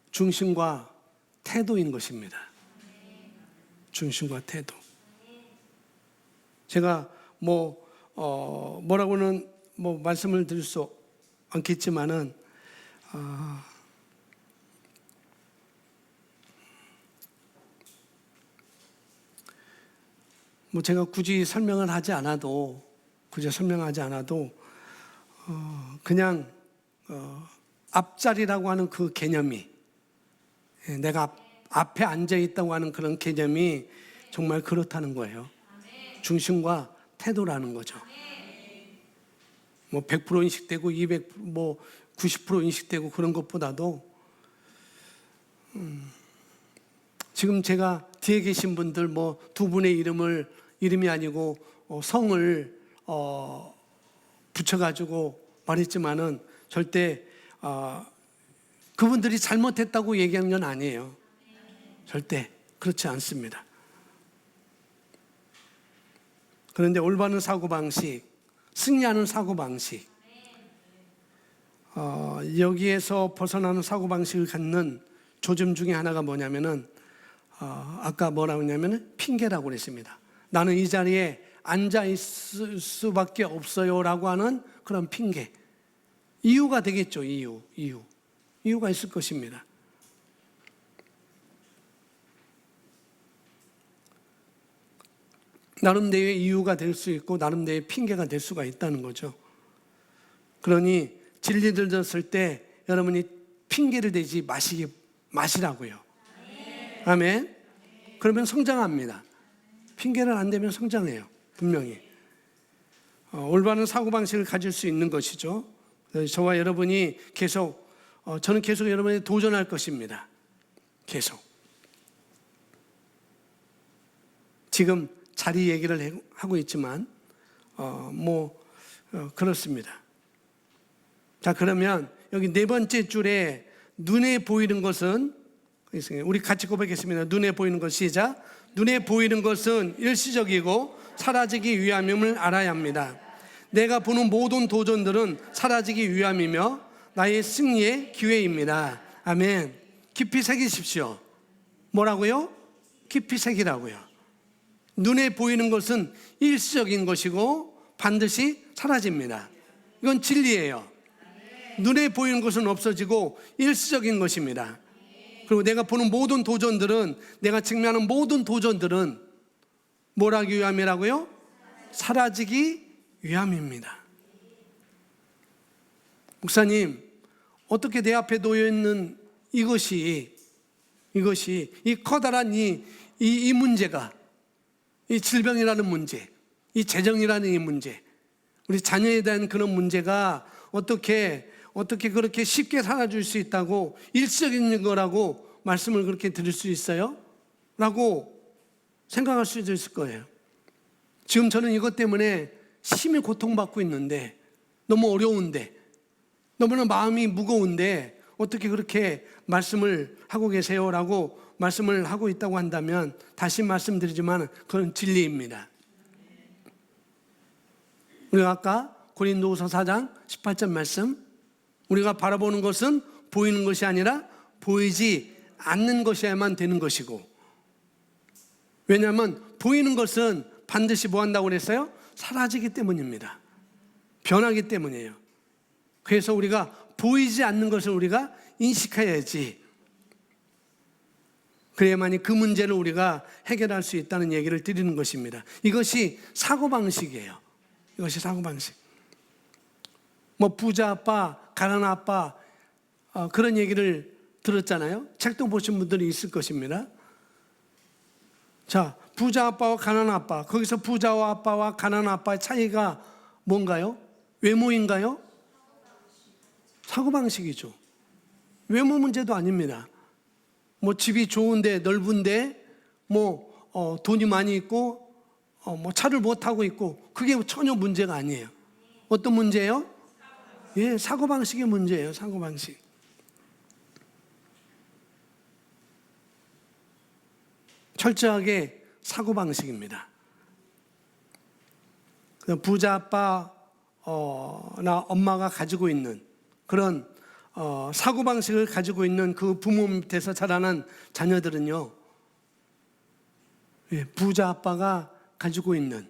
중심과 태도인 것입니다. 중심과 태도. 제가 뭐라고는 말씀을 드릴 수 않겠지만은 제가 굳이 설명하지 않아도 그냥 앞자리라고 하는 그 개념이, 내가 앞에 앉아 있다고 하는 그런 개념이 정말 그렇다는 거예요. 중심과 태도라는 거죠. 100% 인식되고 90% 인식되고 그런 것보다도 지금 제가 뒤에 계신 분들 두 분의 이름이 아니고 성을 붙여가지고 말했지만은 절대 그분들이 잘못했다고 얘기하는 건 아니에요. 절대 그렇지 않습니다. 그런데 올바른 사고방식, 승리하는 사고방식, 여기에서 벗어나는 사고방식을 갖는 조짐 중에 하나가 뭐냐면은 아까 뭐라고 했냐면은 핑계라고 그랬습니다. 나는 이 자리에 앉아 있을 수밖에 없어요라고 하는 그런 핑계. 이유가 되겠죠. 이유가 있을 것입니다. 나름대로의 이유가 될 수 있고 나름대로의 핑계가 될 수가 있다는 거죠. 그러니 진리를 들었을 때 여러분이 핑계를 대지 마시라고요. 아멘. 그러면 성장합니다. 핑계를 안 대면 성장해요. 분명히. 올바른 사고방식을 가질 수 있는 것이죠. 저와 여러분이 저는 계속 여러분이 도전할 것입니다. 계속. 지금 자리 얘기를 하고 있지만 그렇습니다. 자, 그러면 여기 네 번째 줄에 눈에 보이는 것은, 우리 같이 고백했습니다. 눈에 보이는 것 시작. 눈에 보이는 것은 일시적이고 사라지기 위함임을 알아야 합니다. 내가 보는 모든 도전들은 사라지기 위함이며 나의 승리의 기회입니다. 아멘. 깊이 새기십시오. 뭐라고요? 깊이 새기라고요. 눈에 보이는 것은 일시적인 것이고 반드시 사라집니다. 이건 진리예요. 눈에 보이는 것은 없어지고 일시적인 것입니다. 그리고 내가 보는 모든 도전들은, 내가 직면하는 모든 도전들은 뭘 하기 위함이라고요? 사라지기 위함입니다. 목사님, 어떻게 내 앞에 놓여있는 이것이 이 커다란 이 문제가, 이 질병이라는 문제, 이 재정이라는 이 문제, 우리 자녀에 대한 그런 문제가 어떻게 그렇게 쉽게 사라질 수 있다고, 일시적인 거라고 말씀을 그렇게 드릴 수 있어요? 라고 생각할 수도 있을 거예요. 지금 저는 이것 때문에 심히 고통받고 있는데, 너무 어려운데, 너무나 마음이 무거운데 어떻게 그렇게 말씀을 하고 계세요라고 말씀을 하고 있다고 한다면 다시 말씀드리지만 그건 진리입니다. 우리가 아까 고린도후서 4장 18절 말씀, 우리가 바라보는 것은 보이는 것이 아니라 보이지 않는 것이어야만 되는 것이고, 왜냐하면 보이는 것은 반드시 뭐 한다고 그랬어요? 사라지기 때문입니다. 변하기 때문이에요. 그래서 우리가 보이지 않는 것을 우리가 인식해야지, 그래야만이 그 문제를 우리가 해결할 수 있다는 얘기를 드리는 것입니다. 이것이 사고방식이에요. 이것이 사고방식. 뭐 부자 아빠, 가난한 아빠, 그런 얘기를 들었잖아요. 책도 보신 분들이 있을 것입니다. 자, 부자 아빠와 가난한 아빠, 거기서 부자와 아빠와 가난한 아빠의 차이가 뭔가요? 외모인가요? 사고방식이죠. 외모 문제도 아닙니다. 뭐 집이 좋은데 넓은데 뭐 돈이 많이 있고 뭐 차를 못 타고 있고, 그게 전혀 문제가 아니에요. 어떤 문제예요? 예, 사고방식의 문제예요. 사고방식. 철저하게 사고방식입니다. 부자 아빠 나 엄마가 가지고 있는 그런 사고방식을 가지고 있는 그 부모 밑에서 자라난 자녀들은요, 예, 부자 아빠가 가지고 있는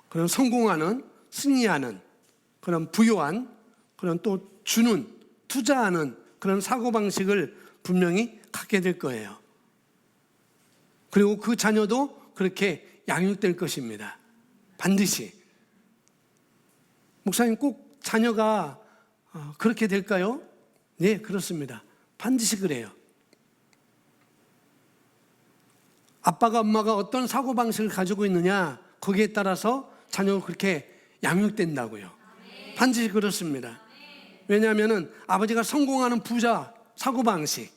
그런 성공하는, 승리하는, 그런 부유한, 그런 또 주는, 투자하는 그런 사고방식을 분명히 갖게 될 거예요. 그리고 그 자녀도 그렇게 양육될 것입니다. 반드시. 목사님, 꼭 자녀가 그렇게 될까요? 네, 그렇습니다. 반드시 그래요. 아빠가 엄마가 어떤 사고방식을 가지고 있느냐, 거기에 따라서 자녀가 그렇게 양육된다고요. 반드시 그렇습니다. 왜냐하면 아버지가 성공하는 부자 사고방식,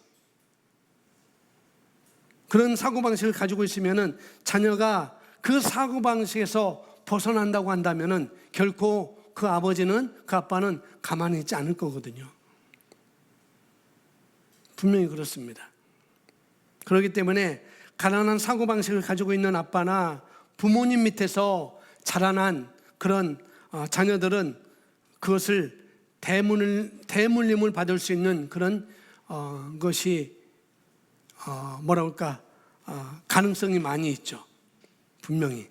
그런 사고방식을 가지고 있으면 자녀가 그 사고방식에서 벗어난다고 한다면 결코 그 아버지는, 그 아빠는 가만히 있지 않을 거거든요. 분명히 그렇습니다. 그렇기 때문에 가난한 사고방식을 가지고 있는 아빠나 부모님 밑에서 자라난 그런 자녀들은 그것을 대물림을 받을 수 있는 그런 것이 가능성이 많이 있죠. 분명히.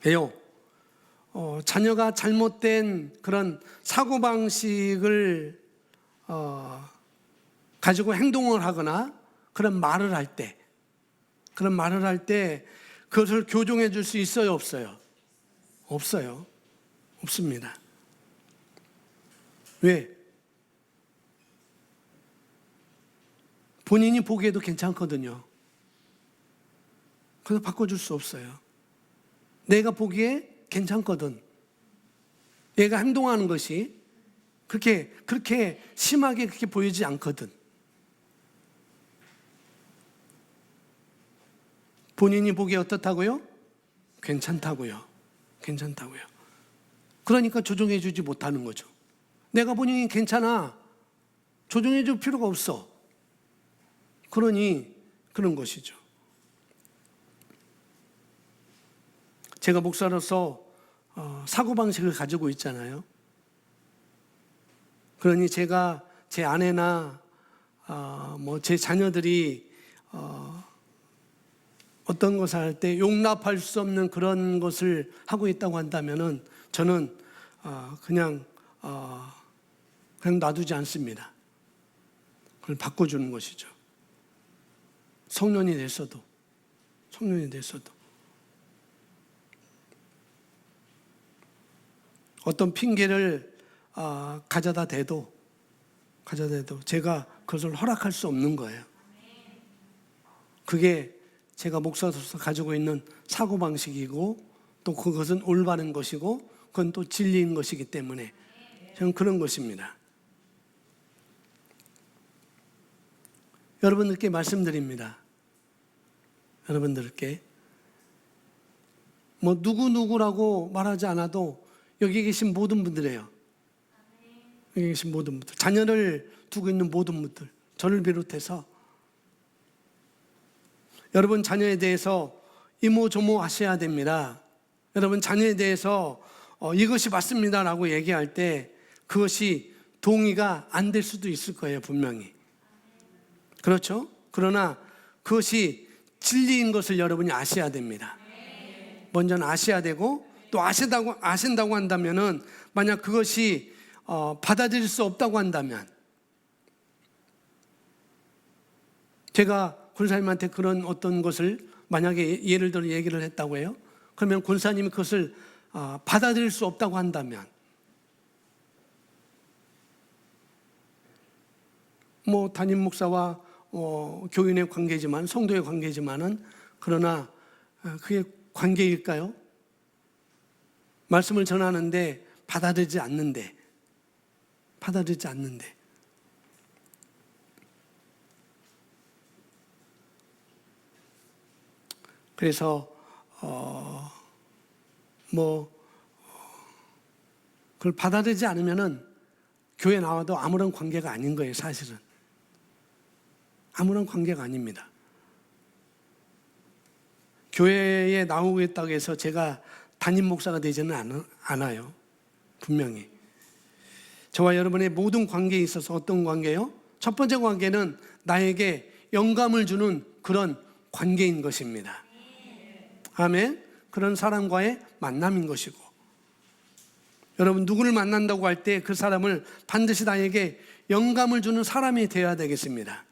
왜요? 자녀가 잘못된 그런 사고방식을 가지고 행동을 하거나 그런 말을 할 때, 그것을 교정해 줄 수 있어요, 없어요? 없어요. 없습니다. 왜? 본인이 보기에도 괜찮거든요. 그래서 바꿔줄 수 없어요. 내가 보기에 괜찮거든. 얘가 행동하는 것이 그렇게 심하게 그렇게 보이지 않거든. 본인이 보기에 어떻다고요? 괜찮다고요. 그러니까 조정해 주지 못하는 거죠. 내가 보니 괜찮아. 조정해 줄 필요가 없어. 그러니 그런 것이죠. 제가 목사로서 사고방식을 가지고 있잖아요. 그러니 제가 제 아내나 제 자녀들이 어떤 것을 할 때 용납할 수 없는 그런 것을 하고 있다고 한다면은 저는 그냥 놔두지 않습니다. 그걸 바꿔주는 것이죠. 성년이 됐어도. 어떤 핑계를 가져다 대도 제가 그것을 허락할 수 없는 거예요. 그게 제가 목사로서 가지고 있는 사고방식이고, 또 그것은 올바른 것이고, 그건 또 진리인 것이기 때문에 저는 그런 것입니다. 여러분들께 말씀드립니다. 여러분들께 누구라고 말하지 않아도 여기 계신 모든 분들이에요. 여기 계신 모든 분들, 자녀를 두고 있는 모든 분들, 저를 비롯해서 여러분 자녀에 대해서 이모저모 하셔야 됩니다. 여러분 자녀에 대해서 이것이 맞습니다라고 얘기할 때 그것이 동의가 안 될 수도 있을 거예요, 분명히. 그렇죠? 그러나 그것이 진리인 것을 여러분이 아셔야 됩니다. 먼저는 아셔야 되고, 또 아신다고 한다면은, 만약 그것이 받아들일 수 없다고 한다면, 제가 권사님한테 그런 어떤 것을 만약에 예를 들어 얘기를 했다고 해요. 그러면 권사님이 그것을 받아들일 수 없다고 한다면, 뭐 담임 목사와 교인의 관계지만, 성도의 관계지만은, 그러나 그게 관계일까요? 말씀을 전하는데 받아들이지 않는데. 그래서 그걸 받아들이지 않으면은 교회 나와도 아무런 관계가 아닌 거예요, 사실은. 아무런 관계가 아닙니다. 교회에 나오겠다고 해서 제가 담임 목사가 되지는 않아요. 분명히. 저와 여러분의 모든 관계에 있어서 어떤 관계요? 첫 번째 관계는 나에게 영감을 주는 그런 관계인 것입니다. 아멘. 그런 사람과의 만남인 것이고, 여러분 누구를 만난다고 할 때 그 사람을 반드시 나에게 영감을 주는 사람이 되어야 되겠습니다.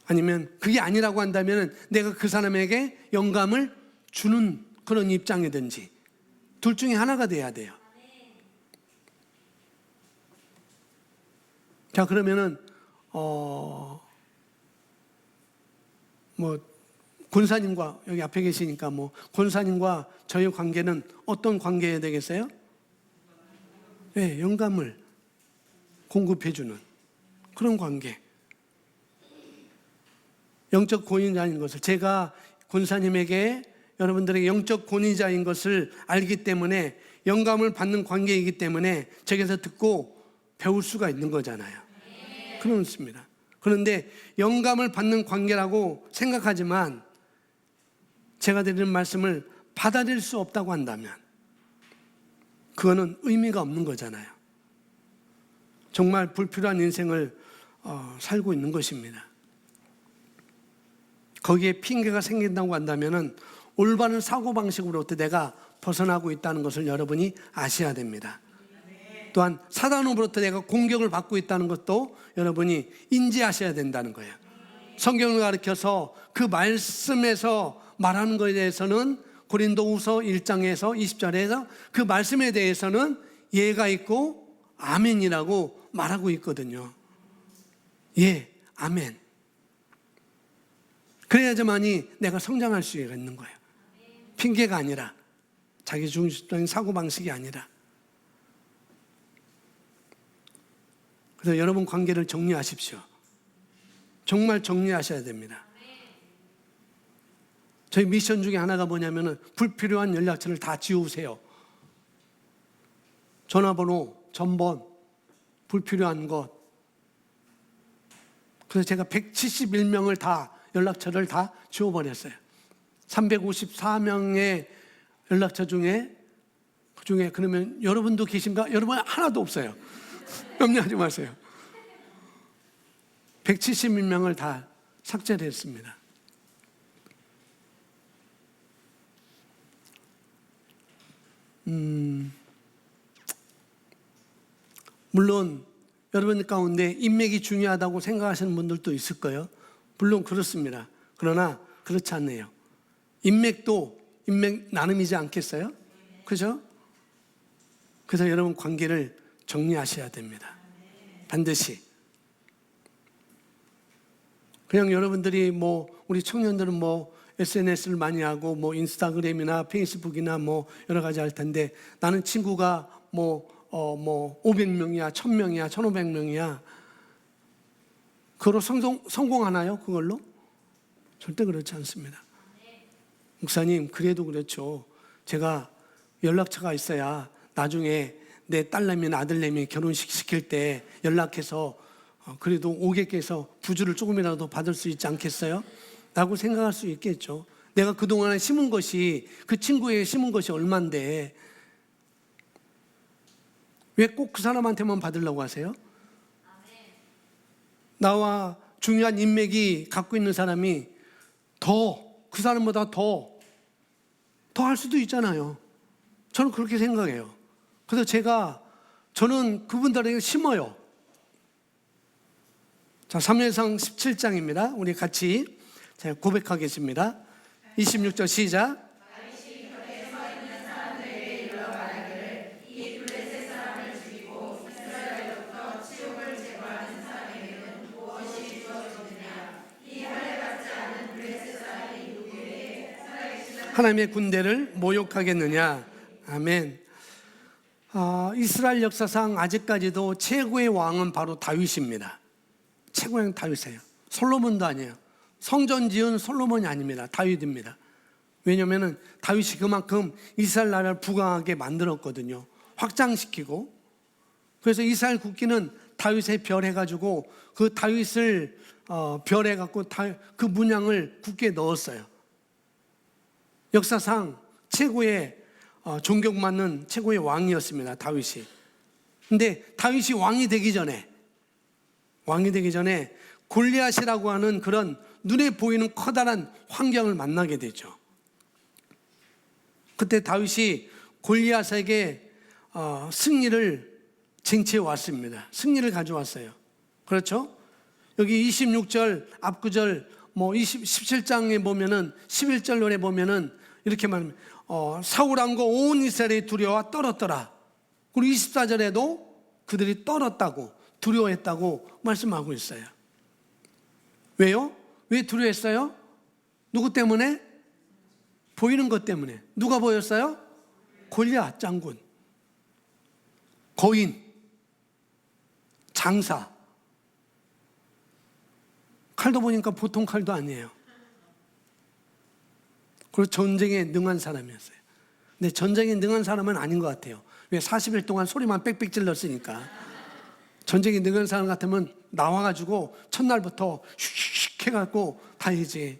아니면 그게 아니라고 한다면 내가 그 사람에게 영감을 주는 그런 입장이든지, 둘 중에 하나가 돼야 돼요. 자, 그러면은 권사님과, 여기 앞에 계시니까 권사님과 저의 관계는 어떤 관계여야 되겠어요? 네, 영감을 공급해주는 그런 관계. 영적 권위자인 것을, 제가 권사님에게 여러분들에게 영적 권위자인 것을 알기 때문에, 영감을 받는 관계이기 때문에 저기서 듣고 배울 수가 있는 거잖아요. 그렇습니다. 그런데 영감을 받는 관계라고 생각하지만 제가 드리는 말씀을 받아들일 수 없다고 한다면 그거는 의미가 없는 거잖아요. 정말 불필요한 인생을 살고 있는 것입니다. 거기에 핑계가 생긴다고 한다면 올바른 사고방식으로부터 내가 벗어나고 있다는 것을 여러분이 아셔야 됩니다. 또한 사단으로부터 내가 공격을 받고 있다는 것도 여러분이 인지하셔야 된다는 거예요. 성경을 가르쳐서 그 말씀에서 말하는 것에 대해서는 고린도후서 1장에서 20절에서 그 말씀에 대해서는 예가 있고 아멘이라고 말하고 있거든요. 예, 아멘. 그래야지만이 내가 성장할 수 있는 거예요. 핑계가 아니라, 자기 중심적인 사고방식이 아니라. 그래서 여러분 관계를 정리하십시오. 정말 정리하셔야 됩니다. 저희 미션 중에 하나가 뭐냐면은 불필요한 연락처를 다 지우세요. 전화번호, 전번, 불필요한 것. 그래서 제가 171명을 다, 연락처를 다 지워버렸어요. 354명의 연락처 중에, 그 중에, 그러면 여러분도 계신가? 여러분 하나도 없어요. 염려하지 마세요. 171명을 다 삭제를 했습니다. 물론 여러분 가운데 인맥이 중요하다고 생각하시는 분들도 있을 거예요. 물론 그렇습니다. 그러나 그렇지 않네요. 인맥도 인맥 나눔이지 않겠어요? 그죠? 그래서 여러분 관계를 정리하셔야 됩니다. 반드시. 그냥 여러분들이 우리 청년들은 SNS를 많이 하고 인스타그램이나 페이스북이나 여러 가지 할 텐데, 나는 친구가 500명이야, 1000명이야, 1500명이야. 그걸로 성공하나요? 그걸로? 절대 그렇지 않습니다. 목사님, 그래도 그렇죠. 제가 연락처가 있어야 나중에 내 딸내미나 아들내미 결혼식 시킬 때 연락해서 그래도 오객께서 부주를 조금이라도 받을 수 있지 않겠어요? 라고 생각할 수 있겠죠. 내가 그동안에 심은 것이, 그 친구에게 심은 것이 얼만데 왜 꼭 그 사람한테만 받으려고 하세요? 나와 중요한 인맥이 갖고 있는 사람이 그 사람보다 더 할 수도 있잖아요. 저는 그렇게 생각해요. 그래서 저는 그분들에게 심어요. 자, 사무엘상 17장입니다. 우리 같이 제가 고백하겠습니다. 26절 시작. 하나님의 군대를 모욕하겠느냐. 아멘. 이스라엘 역사상 아직까지도 최고의 왕은 바로 다윗입니다. 최고의 왕은 다윗이에요. 솔로몬도 아니에요. 성전 지은 솔로몬이 아닙니다. 다윗입니다. 왜냐하면 다윗이 그만큼 이스라엘 나라를 부강하게 만들었거든요. 확장시키고. 그래서 이스라엘 국기는 다윗의 별 해가지고 그 다윗을 별해갖고 그 문양을 국기에 넣었어요. 역사상 최고의 존경받는 최고의 왕이었습니다. 다윗이. 근데 다윗이 왕이 되기 전에 골리앗이라고 하는 그런 눈에 보이는 커다란 환경을 만나게 되죠. 그때 다윗이 골리앗에게 승리를 쟁취해 왔습니다. 승리를 가져왔어요. 그렇죠? 여기 26절 앞구절 17장에 보면은 11절에 보면은 이렇게 말합니다. 사울 왕과 온 이스라엘이 두려워 떨었더라. 그리고 24절에도 그들이 떨었다고, 두려워했다고 말씀하고 있어요. 왜요? 왜 두려워했어요? 누구 때문에? 보이는 것 때문에. 누가 보였어요? 골리앗 장군, 거인, 장사. 칼도 보니까 보통 칼도 아니에요. 그리고 전쟁에 능한 사람이었어요. 근데 전쟁에 능한 사람은 아닌 것 같아요. 왜 40일 동안 소리만 빽빽 질렀으니까. 전쟁에 능한 사람 같으면 나와가지고 첫날부터 슉슉 해갖고 다니지.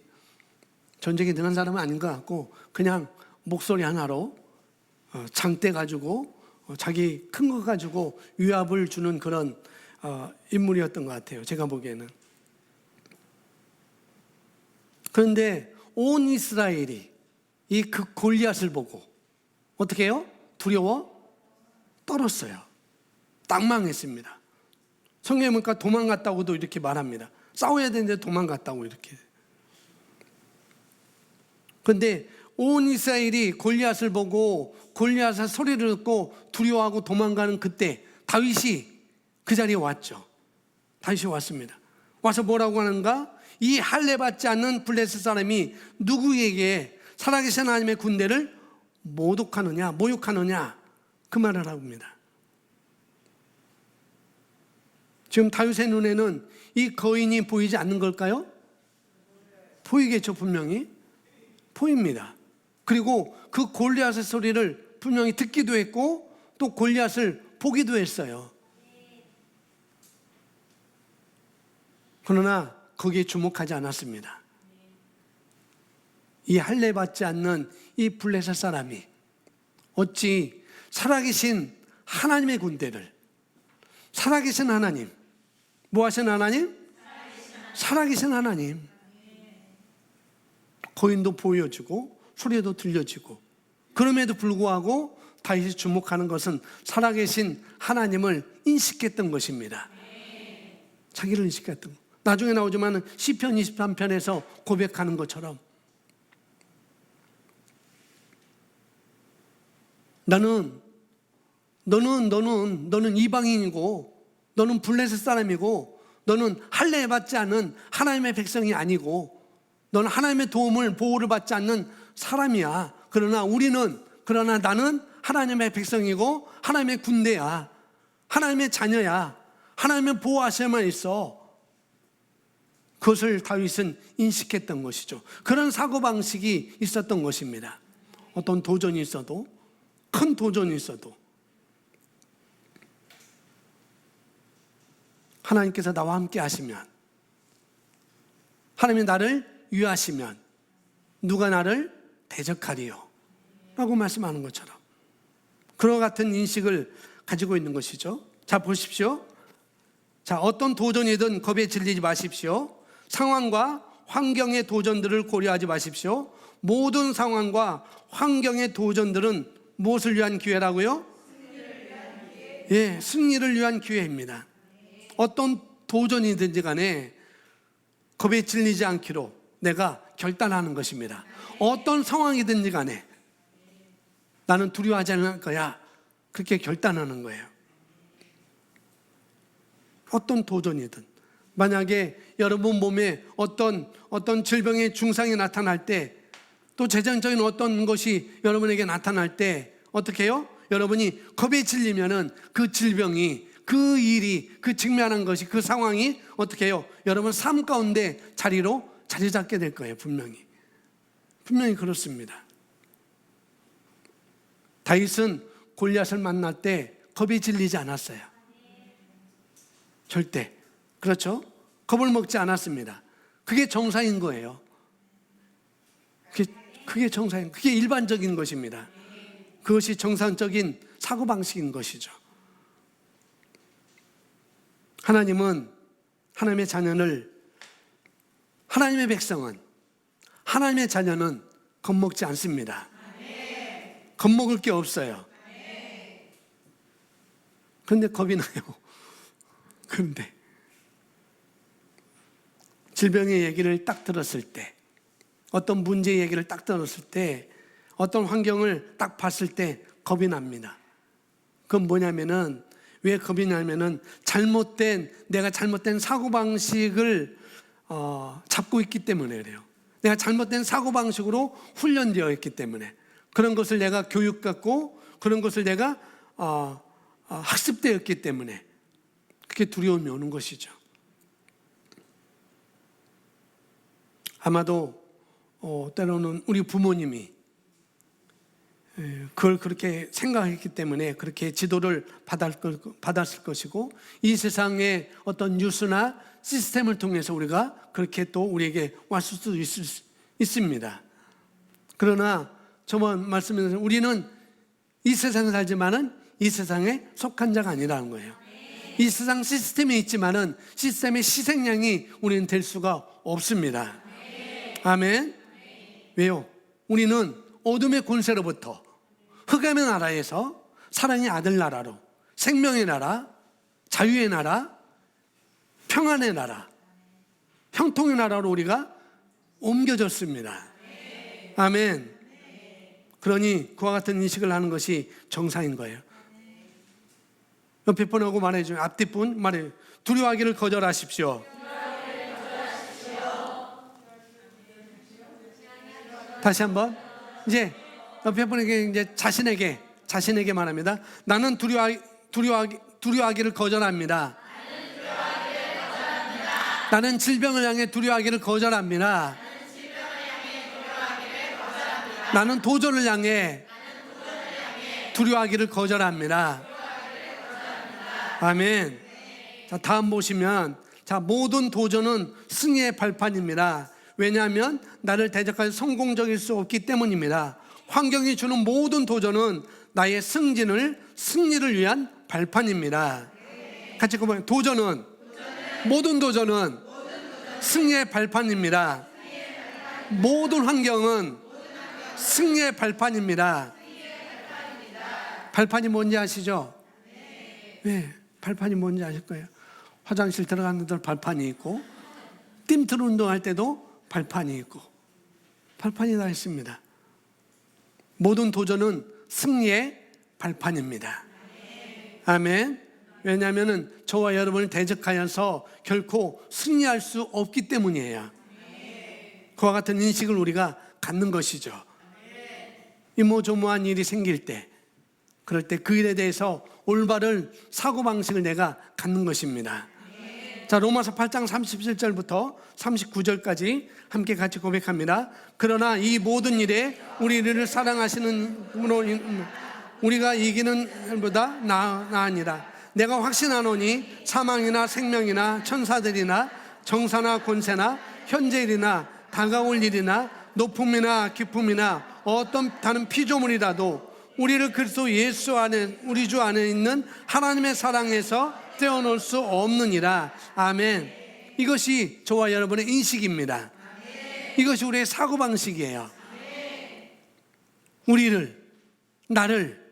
전쟁에 능한 사람은 아닌 것 같고 그냥 목소리 하나로 장대 가지고 자기 큰 거 가지고 위압을 주는 그런 인물이었던 것 같아요. 제가 보기에는. 그런데 온 이스라엘이 이 그 골리앗을 보고 어떻게 해요? 두려워 떨었어요. 딱 망했습니다. 성경에 보니까 도망갔다고도 이렇게 말합니다. 싸워야 되는데 도망갔다고 이렇게. 그런데 온 이스라엘이 골리앗을 보고 골리앗의 소리를 듣고 두려워하고 도망가는 그때 다윗이 그 자리에 왔죠. 다윗이 왔습니다. 와서 뭐라고 하는가? 이 할례 받지 않는 블레셋 사람이 누구에게 살아계신 하나님의 군대를 모독하느냐, 모욕하느냐, 그 말을 합니다. 지금 다윗의 눈에는 이 거인이 보이지 않는 걸까요? 보이겠죠, 분명히. 보입니다. 그리고 그 골리앗의 소리를 분명히 듣기도 했고 또 골리앗을 보기도 했어요. 그러나 거기에 주목하지 않았습니다. 이 할례 받지 않는 이 블레셋 사람이 어찌 살아계신 하나님의 군대를, 살아계신 하나님, 뭐 하신 하나님? 살아계신 하나님. 거인도 보여지고 소리도 들려지고 그럼에도 불구하고 다윗이 주목하는 것은 살아계신 하나님을 인식했던 것입니다. 자기를 인식했던 것. 나중에 나오지만 시편 23편에서 고백하는 것처럼 너는 이방인이고 너는 블레셋 사람이고 너는 할례 받지 않은 하나님의 백성이 아니고 너는 하나님의 도움을 보호를 받지 않는 사람이야. 그러나 나는 하나님의 백성이고 하나님의 군대야. 하나님의 자녀야. 하나님의 보호하셔야만 있어. 그것을 다윗은 인식했던 것이죠. 그런 사고방식이 있었던 것입니다. 어떤 도전이 있어도, 큰 도전이 있어도. 하나님께서 나와 함께 하시면, 하나님이 나를 위하시면 누가 나를 대적하리요? 라고 말씀하는 것처럼 그와 같은 인식을 가지고 있는 것이죠. 자, 보십시오. 자, 어떤 도전이든 겁에 질리지 마십시오. 상황과 환경의 도전들을 고려하지 마십시오. 모든 상황과 환경의 도전들은 무엇을 위한 기회라고요? 예, 승리를 위한 기회입니다. 어떤 도전이든지 간에 겁에 질리지 않기로 내가 결단하는 것입니다. 어떤 상황이든지 간에 나는 두려워하지 않을 거야, 그렇게 결단하는 거예요. 어떤 도전이든, 만약에 여러분 몸에 어떤 질병의 증상이 나타날 때, 또 재정적인 어떤 것이 여러분에게 나타날 때 어떻게 해요? 여러분이 겁에 질리면은 그 질병이, 그 일이, 그 직면한 것이, 그 상황이 어떻게 해요? 여러분 삶 가운데 자리 잡게 될 거예요. 분명히 그렇습니다. 다윗은 골리앗을 만날 때 겁이 질리지 않았어요. 절대. 그렇죠? 겁을 먹지 않았습니다. 그게 정상인 거예요. 그게 정상인, 그게 일반적인 것입니다. 그것이 정상적인 사고방식인 것이죠. 하나님은 하나님의 자녀를, 하나님의 백성은, 하나님의 자녀는 겁먹지 않습니다. 겁먹을 게 없어요. 그런데 겁이 나요. 그런데 질병의 얘기를 딱 들었을 때, 어떤 문제의 얘기를 딱 들었을 때, 어떤 환경을 딱 봤을 때 겁이 납니다. 그건 뭐냐면은, 왜 겁이 나냐면은 내가 잘못된 사고방식을 잡고 있기 때문에 그래요. 내가 잘못된 사고방식으로 훈련되어 있기 때문에, 그런 것을 내가 교육받고 그런 것을 내가 학습되었기 때문에 그게 두려움이 오는 것이죠. 아마도 때로는 우리 부모님이 그걸 그렇게 생각했기 때문에 그렇게 지도를 받았을 것이고, 이 세상의 어떤 뉴스나 시스템을 통해서 우리가 그렇게 또 우리에게 왔을 수도 있습니다. 그러나 저번 말씀에서 우리는 이 세상에 살지만은 이 세상에 속한 자가 아니라는 거예요. 이 세상 시스템에 있지만은 시스템의 희생양이 우리는 될 수가 없습니다. 아멘. 왜요? 우리는 어둠의 권세로부터 흑암의 나라에서 사랑의 아들 나라로, 생명의 나라, 자유의 나라, 평안의 나라, 형통의 나라로 우리가 옮겨졌습니다. 아멘. 그러니 그와 같은 인식을 하는 것이 정상인 거예요. 옆에 분하고 말해줘요. 앞뒤 분 말해요. 두려워하기를 거절하십시오. 다시 한번. 이제 옆에 분에게 이제 자신에게 말합니다. 나는 두려워하기를 거절합니다. 나는 질병을 향해 두려워하기를 거절합니다. 나는 도전을 향해 두려워하기를 거절합니다. 아멘. 자, 다음 보시면, 자, 모든 도전은 승리의 발판입니다. 왜냐하면 나를 대적할 성공적일 수 없기 때문입니다. 환경이 주는 모든 도전은 나의 승리를 위한 발판입니다. 같이 보면, 모든 도전은 승리의 발판입니다. 모든 환경은 승리의 발판입니다. 발판이 뭔지 아시죠? 네, 발판이 뭔지 아실 거예요. 화장실 들어가는 데도 발판이 있고, 띵틀 운동할 때도 발판이 있고, 발판이 다 있습니다. 모든 도전은 승리의 발판입니다. 아멘. 왜냐하면 저와 여러분을 대적하여서 결코 승리할 수 없기 때문이에요. 그와 같은 인식을 우리가 갖는 것이죠. 이모저모한 일이 생길 때, 그럴 때 그 일에 대해서 올바른 사고방식을 내가 갖는 것입니다. 자, 로마서 8장 37절부터 39절까지 함께 같이 고백합니다. 그러나 이 모든 일에 우리를 사랑하시는 분으로 우리가 이기는 일보다 나아니라. 내가 확신하노니 사망이나 생명이나 천사들이나 정사나 권세나 현재일이나 다가올 일이나 높음이나 깊음이나 어떤 다른 피조물이라도 우리를 그리스도 예수 안에, 우리 주 안에 있는 하나님의 사랑에서 떼어놓을 수 없느니라. 아멘. 이것이 저와 여러분의 인식입니다. 이것이 우리의 사고방식이에요. 우리를, 나를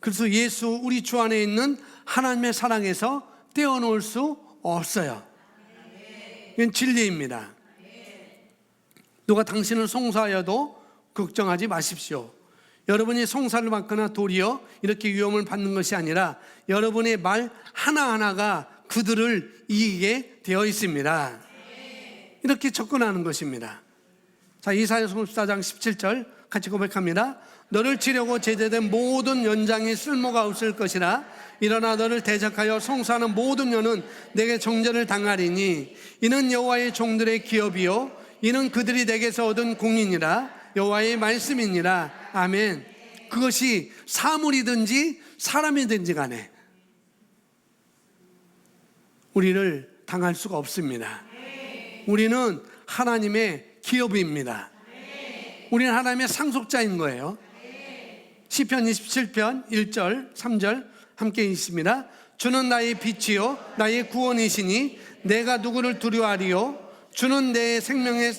그래서 예수, 우리 주 안에 있는 하나님의 사랑에서 떼어놓을 수 없어요. 이건 진리입니다. 누가 당신을 송사하여도 걱정하지 마십시오. 여러분이 송사를 받거나 도리어 이렇게 위험을 받는 것이 아니라 여러분의 말 하나하나가 그들을 이기게 되어 있습니다. 이렇게 접근하는 것입니다. 자, 이사야서 54장 17절 같이 고백합니다. 너를 치려고 제재된 모든 연장이 쓸모가 없을 것이라. 일어나 너를 대적하여 송사하는 모든 여는 내게 정죄를 당하리니 이는 여호와의 종들의 기업이요 이는 그들이 내게서 얻은 공인이라. 여호와의 말씀이니라. 아멘. 그것이 사물이든지 사람이든지 간에 우리를 당할 수가 없습니다. 우리는 하나님의 기업입니다. 우리는 하나님의 상속자인 거예요. 시편 27편 1절 3절 함께 읽습니다. 주는 나의 빛이요 나의 구원이시니 내가 누구를 두려워하리요. 주는 내 생명의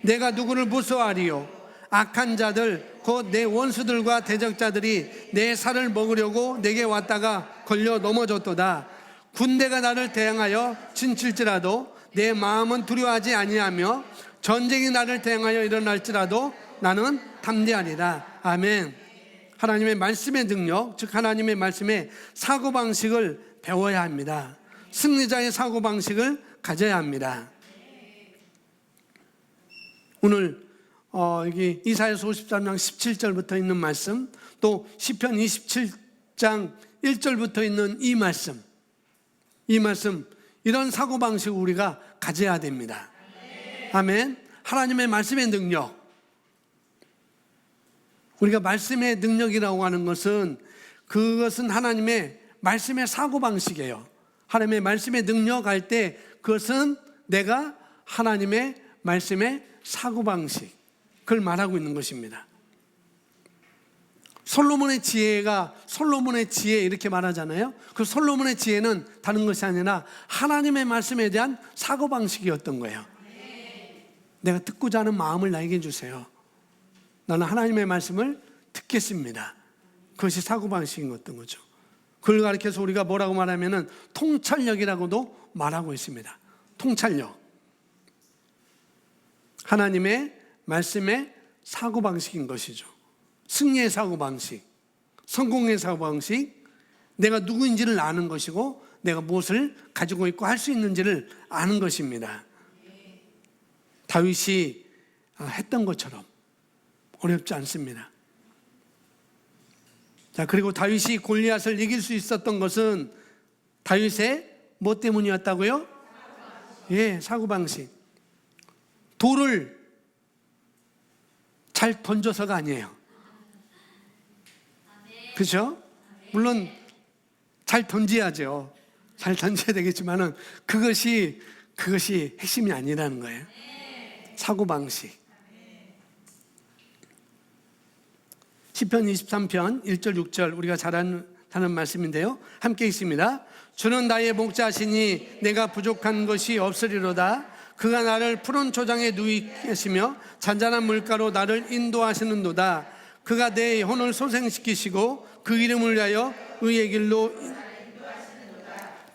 내가 누구를 무서워하리요. 악한 자들 곧 내 원수들과 대적자들이 내 살을 먹으려고 내게 왔다가 걸려 넘어졌도다. 군대가 나를 대항하여 진칠지라도 내 마음은 두려워하지 아니하며 전쟁이 나를 대항하여 일어날지라도 나는 담대하리라. 아멘. 하나님의 말씀의 능력, 즉 하나님의 말씀의 사고방식을 배워야 합니다. 승리자의 사고방식을 가져야 합니다. 오늘 여기 이사야서 53장 17절부터 있는 말씀, 또 시편 27장 1절부터 있는 이 말씀, 이런 사고방식을 우리가 가져야 됩니다. 아멘. 하나님의 말씀의 능력, 우리가 말씀의 능력이라고 하는 것은 그것은 하나님의 말씀의 사고방식이에요. 하나님의 말씀의 능력 할 때 그것은 내가 하나님의 말씀의 사고방식, 그걸 말하고 있는 것입니다. 솔로몬의 지혜 이렇게 말하잖아요. 그 솔로몬의 지혜는 다른 것이 아니라 하나님의 말씀에 대한 사고방식이었던 거예요. 내가 듣고자 하는 마음을 나에게 주세요. 나는 하나님의 말씀을 듣겠습니다. 그것이 사고방식이었던 거죠. 그걸 가르쳐서 우리가 뭐라고 말하면은 통찰력이라고도 말하고 있습니다. 통찰력. 하나님의 말씀의 사고방식인 것이죠. 승리의 사고방식, 성공의 사고방식, 내가 누구인지를 아는 것이고 내가 무엇을 가지고 있고 할 수 있는지를 아는 것입니다. 다윗이 했던 것처럼 어렵지 않습니다. 자, 그리고 다윗이 골리앗을 이길 수 있었던 것은 다윗의 뭐 때문이었다고요? 예, 사고방식. 돌을 잘 던져서가 아니에요. 그렇죠? 물론 잘 던져야죠. 잘 던져야 되겠지만은 그것이 핵심이 아니라는 거예요. 사고방식. 시편 23편 1절 6절 우리가 잘 아는 말씀인데요. 함께 읽습니다. 주는 나의 목자시니 내가 부족한 것이 없으리로다. 그가 나를 푸른 초장에 누이시며 잔잔한 물가로 나를 인도하시는도다. 그가 내 혼을 소생시키시고 그 이름을 위하여 의의 길로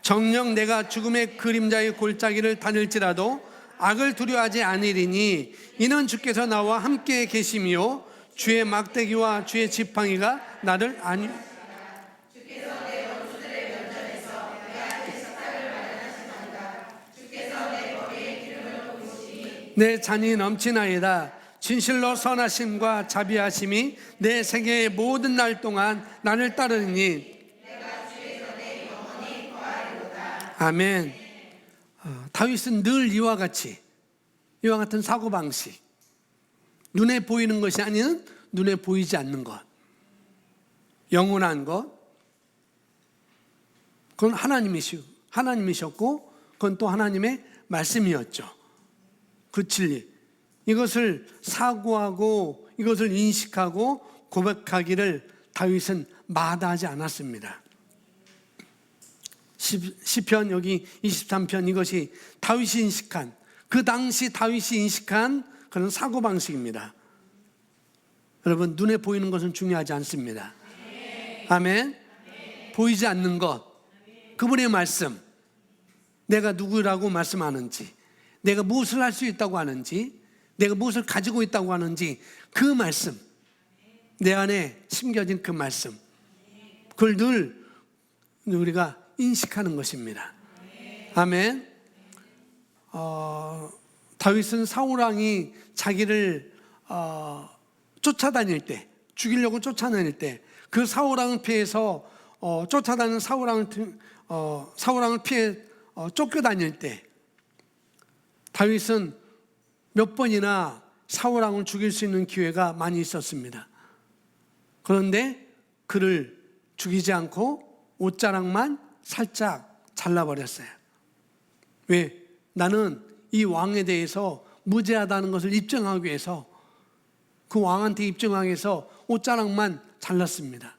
정녕 내가 죽음의 그림자의 골짜기를 다닐지라도 악을 두려워하지 아니리니 이는 주께서 나와 함께 계시며 주의 막대기와 주의 지팡이가 나를 주께서 내 원수들의 면전에서 내 앞에 식탁을 마련하시나이다. 주께서 내 머리에 기름을 부으시니 내 잔이 넘치나이다. 진실로 선하심과 자비하심이 내 생애의 모든 날 동안 나를 따르니 내가 주에서 내 영원히 거하리로다. 아멘. 다윗은 늘 이와 같은 사고방식, 눈에 보이는 것이 아닌 눈에 보이지 않는 것, 영원한 것, 그건 하나님이셨고 그건 또 하나님의 말씀이었죠. 그 진리. 이것을 사고하고 이것을 인식하고 고백하기를 다윗은 마다하지 않았습니다. 시편 여기 23편 이것이 다윗이 인식한, 그 당시 다윗이 인식한 그런 사고방식입니다. 여러분, 눈에 보이는 것은 중요하지 않습니다. 아멘. 보이지 않는 것, 그분의 말씀, 내가 누구라고 말씀하는지, 내가 무엇을 할 수 있다고 하는지, 내가 무엇을 가지고 있다고 하는지, 그 말씀, 내 안에 심겨진 그 말씀, 그걸 늘 우리가 인식하는 것입니다. 아멘. 다윗은 사울왕이 자기를 쫓아다닐 때, 죽이려고 쫓아다닐 때, 그 사울왕을 피해서 쫓아다니는 사울왕을 피해 쫓겨다닐 때 다윗은 몇 번이나 사울왕을 죽일 수 있는 기회가 많이 있었습니다. 그런데 그를 죽이지 않고 옷자락만 살짝 잘라버렸어요. 왜? 나는 이 왕에 대해서 무죄하다는 것을 입증하기 위해서, 그 왕한테 입증하기 위해서 옷자락만 잘랐습니다.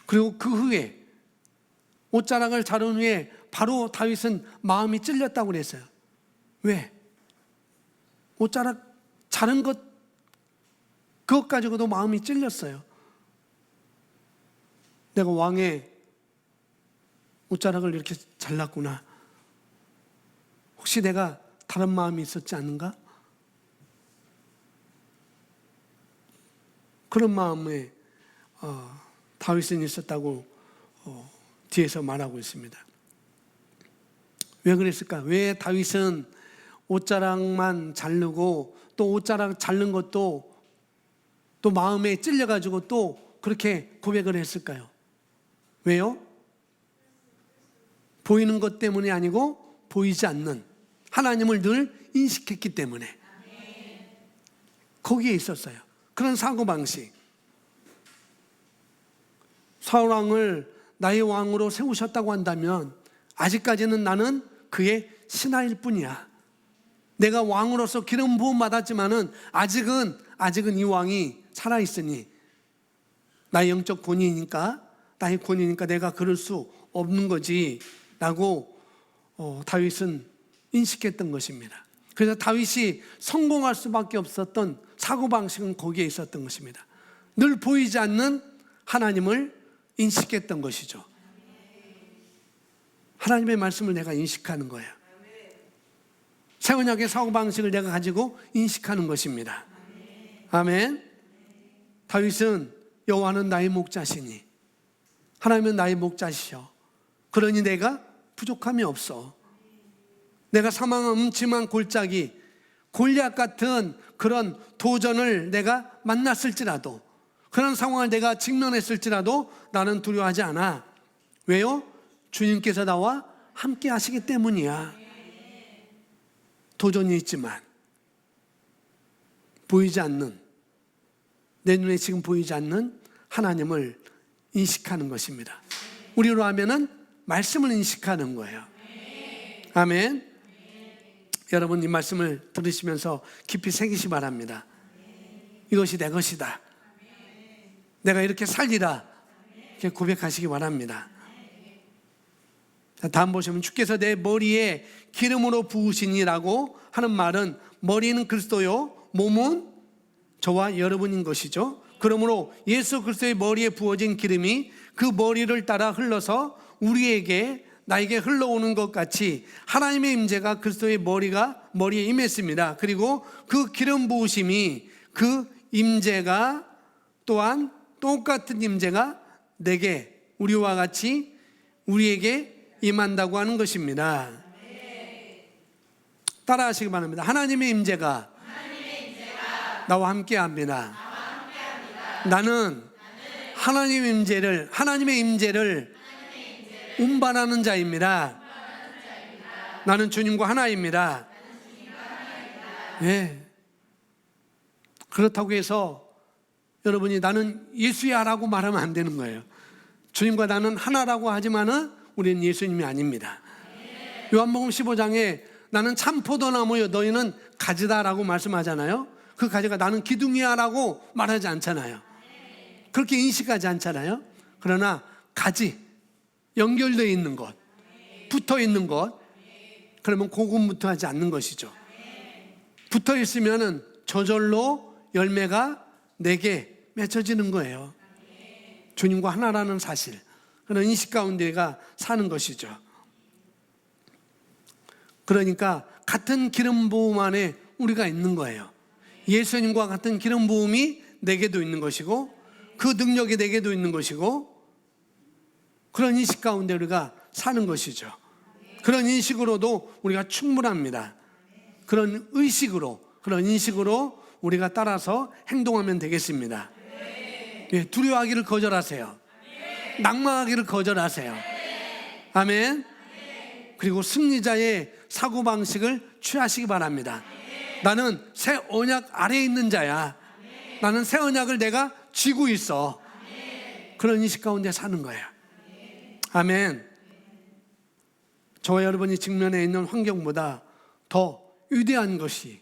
그리고 그 후에 옷자락을 자른 후에 바로 다윗은 마음이 찔렸다고 그랬어요. 왜? 옷자락 자른 그것 가지고도 마음이 찔렸어요. 내가 왕의 옷자락을 이렇게 잘랐구나. 혹시 내가 다른 마음이 있었지 않은가? 그런 마음에 다윗은 있었다고 뒤에서 말하고 있습니다. 왜 그랬을까? 왜 다윗은 옷자락만 자르고 또 옷자락 자른 것도 또 마음에 찔려가지고 또 그렇게 고백을 했을까요? 왜요? 보이는 것 때문이 아니고 보이지 않는 하나님을 늘 인식했기 때문에 거기에 있었어요. 그런 사고방식. 사울왕을 나의 왕으로 세우셨다고 한다면 아직까지는 나는 그의 신하일 뿐이야. 내가 왕으로서 기름 부음 받았지만은 아직은 이 왕이 살아있으니 나의 영적 권위니까, 나의 권위니까 내가 그럴 수 없는 거지 라고 다윗은 인식했던 것입니다. 그래서 다윗이 성공할 수밖에 없었던 사고방식은 거기에 있었던 것입니다. 늘 보이지 않는 하나님을 인식했던 것이죠. 하나님의 말씀을 내가 인식하는 거예요. 새 언약의 사고방식을 내가 가지고 인식하는 것입니다. 아멘. 다윗은 여호와는 나의 목자시니, 하나님은 나의 목자시여, 그러니 내가 부족함이 없어. 내가 사망의 음침한 골짜기, 골리앗 같은 그런 도전을 내가 만났을지라도, 그런 상황을 내가 직면했을지라도 나는 두려워하지 않아. 왜요? 주님께서 나와 함께 하시기 때문이야. 도전이 있지만 보이지 않는, 내 눈에 지금 보이지 않는 하나님을 인식하는 것입니다. 우리로 하면은 말씀을 인식하는 거예요. 아멘. 여러분, 이 말씀을 들으시면서 깊이 새기시 바랍니다. 이것이 내 것이다. 내가 이렇게 살리라. 이렇게 고백하시기 바랍니다. 다음 보시면, 주께서 내 머리에 기름으로 부으시니라고 하는 말은 머리는 그리스도요, 몸은 저와 여러분인 것이죠. 그러므로 예수 그리스도의 머리에 부어진 기름이 그 머리를 따라 흘러서 나에게 흘러오는 것 같이 하나님의 임재가 그리스도의 머리에 임했습니다. 그리고 그 기름 부으심이, 그 임재가 또한 똑같은 임재가 우리와 같이 우리에게 임한다고 하는 것입니다. 따라하시기 바랍니다. 하나님의 임재가 나와 함께 합니다. 나는 하나님의 임재를 운반하는 자입니다. 나는 주님과 하나입니다. 네. 그렇다고 해서 여러분이 나는 예수야 라고 말하면 안 되는 거예요. 주님과 나는 하나라고 하지만은 우리는 예수님이 아닙니다. 요한복음 15장에 나는 참 포도나무요 너희는 가지다라고 말씀하잖아요. 그 가지가 나는 기둥이야라고 말하지 않잖아요. 그렇게 인식하지 않잖아요. 그러나 가지, 연결되어 있는 것, 붙어 있는 것, 그러면 고군분투하지 않는 것이죠. 붙어 있으면은 저절로 열매가 내게 맺혀지는 거예요. 주님과 하나라는 사실, 그런 인식 가운데가 사는 것이죠. 그러니까 같은 기름 부음 안에 우리가 있는 거예요. 예수님과 같은 기름 부음이 내게도 있는 것이고 그 능력이 내게도 있는 것이고 그런 인식 가운데 우리가 사는 것이죠. 그런 인식으로도 우리가 충분합니다. 그런 의식으로, 그런 인식으로 우리가 따라서 행동하면 되겠습니다. 예, 두려워하기를 거절하세요. 낙망하기를 거절하세요. 아멘. 그리고 승리자의 사고방식을 취하시기 바랍니다. 나는 새 언약 아래에 있는 자야. 나는 새 언약을 내가 쥐고 있어. 그런 인식 가운데 사는 거예요. 아멘. 저와 여러분이 직면해 있는 환경보다 더 위대한 것이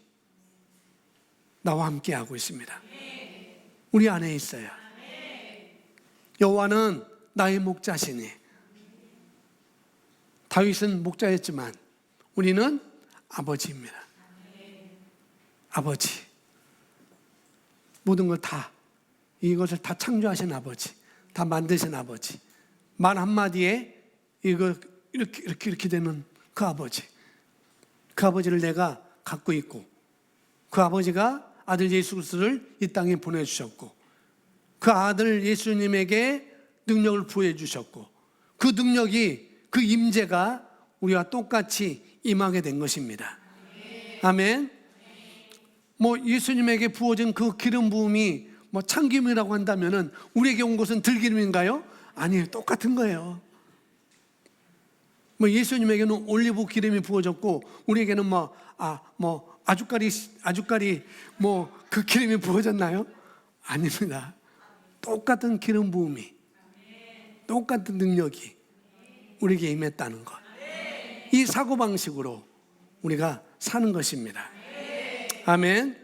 나와 함께 하고 있습니다. 우리 안에 있어요. 여호와는 나의 목자시니. 다윗은 목자였지만 우리는 아버지입니다. 아버지. 모든 걸 다, 이것을 다 창조하신 아버지, 다 만드신 아버지. 말 한마디에 이거 이렇게 되는 그 아버지. 그 아버지를 내가 갖고 있고 그 아버지가 아들 예수 그리스도를 이 땅에 보내주셨고 그 아들 예수님에게 능력을 부여해 주셨고 그 능력이, 그 임재가 우리와 똑같이 임하게 된 것입니다. 아멘. 예수님에게 부어진 그 기름 부음이 참기름이라고 한다면은 우리에게 온 것은 들기름인가요? 아니에요. 똑같은 거예요. 예수님에게는 올리브 기름이 부어졌고 우리에게는 아주까리 그 기름이 부어졌나요? 아닙니다. 똑같은 기름 부음이, 똑같은 능력이 우리에게 임했다는 것. 이 사고방식으로 우리가 사는 것입니다. 아멘.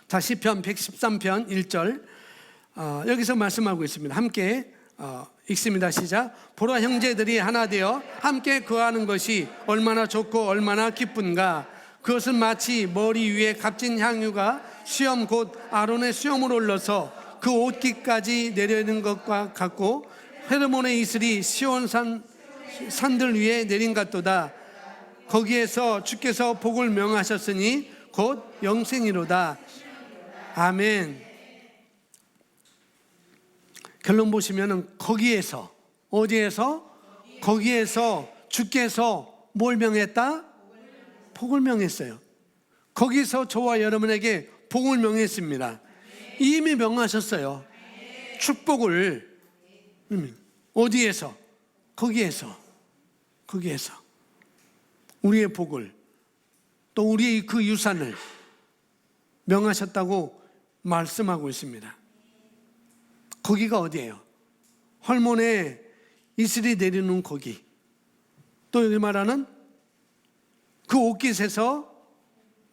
자, 시편 113편 1절 여기서 말씀하고 있습니다. 함께 읽습니다. 시작. 보라, 형제들이 하나 되어 함께 거하는 것이 얼마나 좋고 얼마나 기쁜가. 그것은 마치 머리 위에 값진 향유가 수염 곧 아론의 수염으로 올라서 그 옷깃까지 내려있는 것과 같고 헤르몬의 이슬이 시온 산들 위에 내린 같도다. 거기에서 주께서 복을 명하셨으니 곧 영생이로다. 아멘. 결론 보시면은 거기에서, 어디에서? 거기에서 주께서 뭘 명했다? 복을 명했어요. 거기서 저와 여러분에게 복을 명했습니다. 이미 명하셨어요. 축복을. 어디에서? 거기에서 우리의 복을, 또 우리의 그 유산을 명하셨다고 말씀하고 있습니다. 거기가 어디예요? 헐몬에 이슬이 내리는 거기, 또 여기 말하는 그 옷깃에서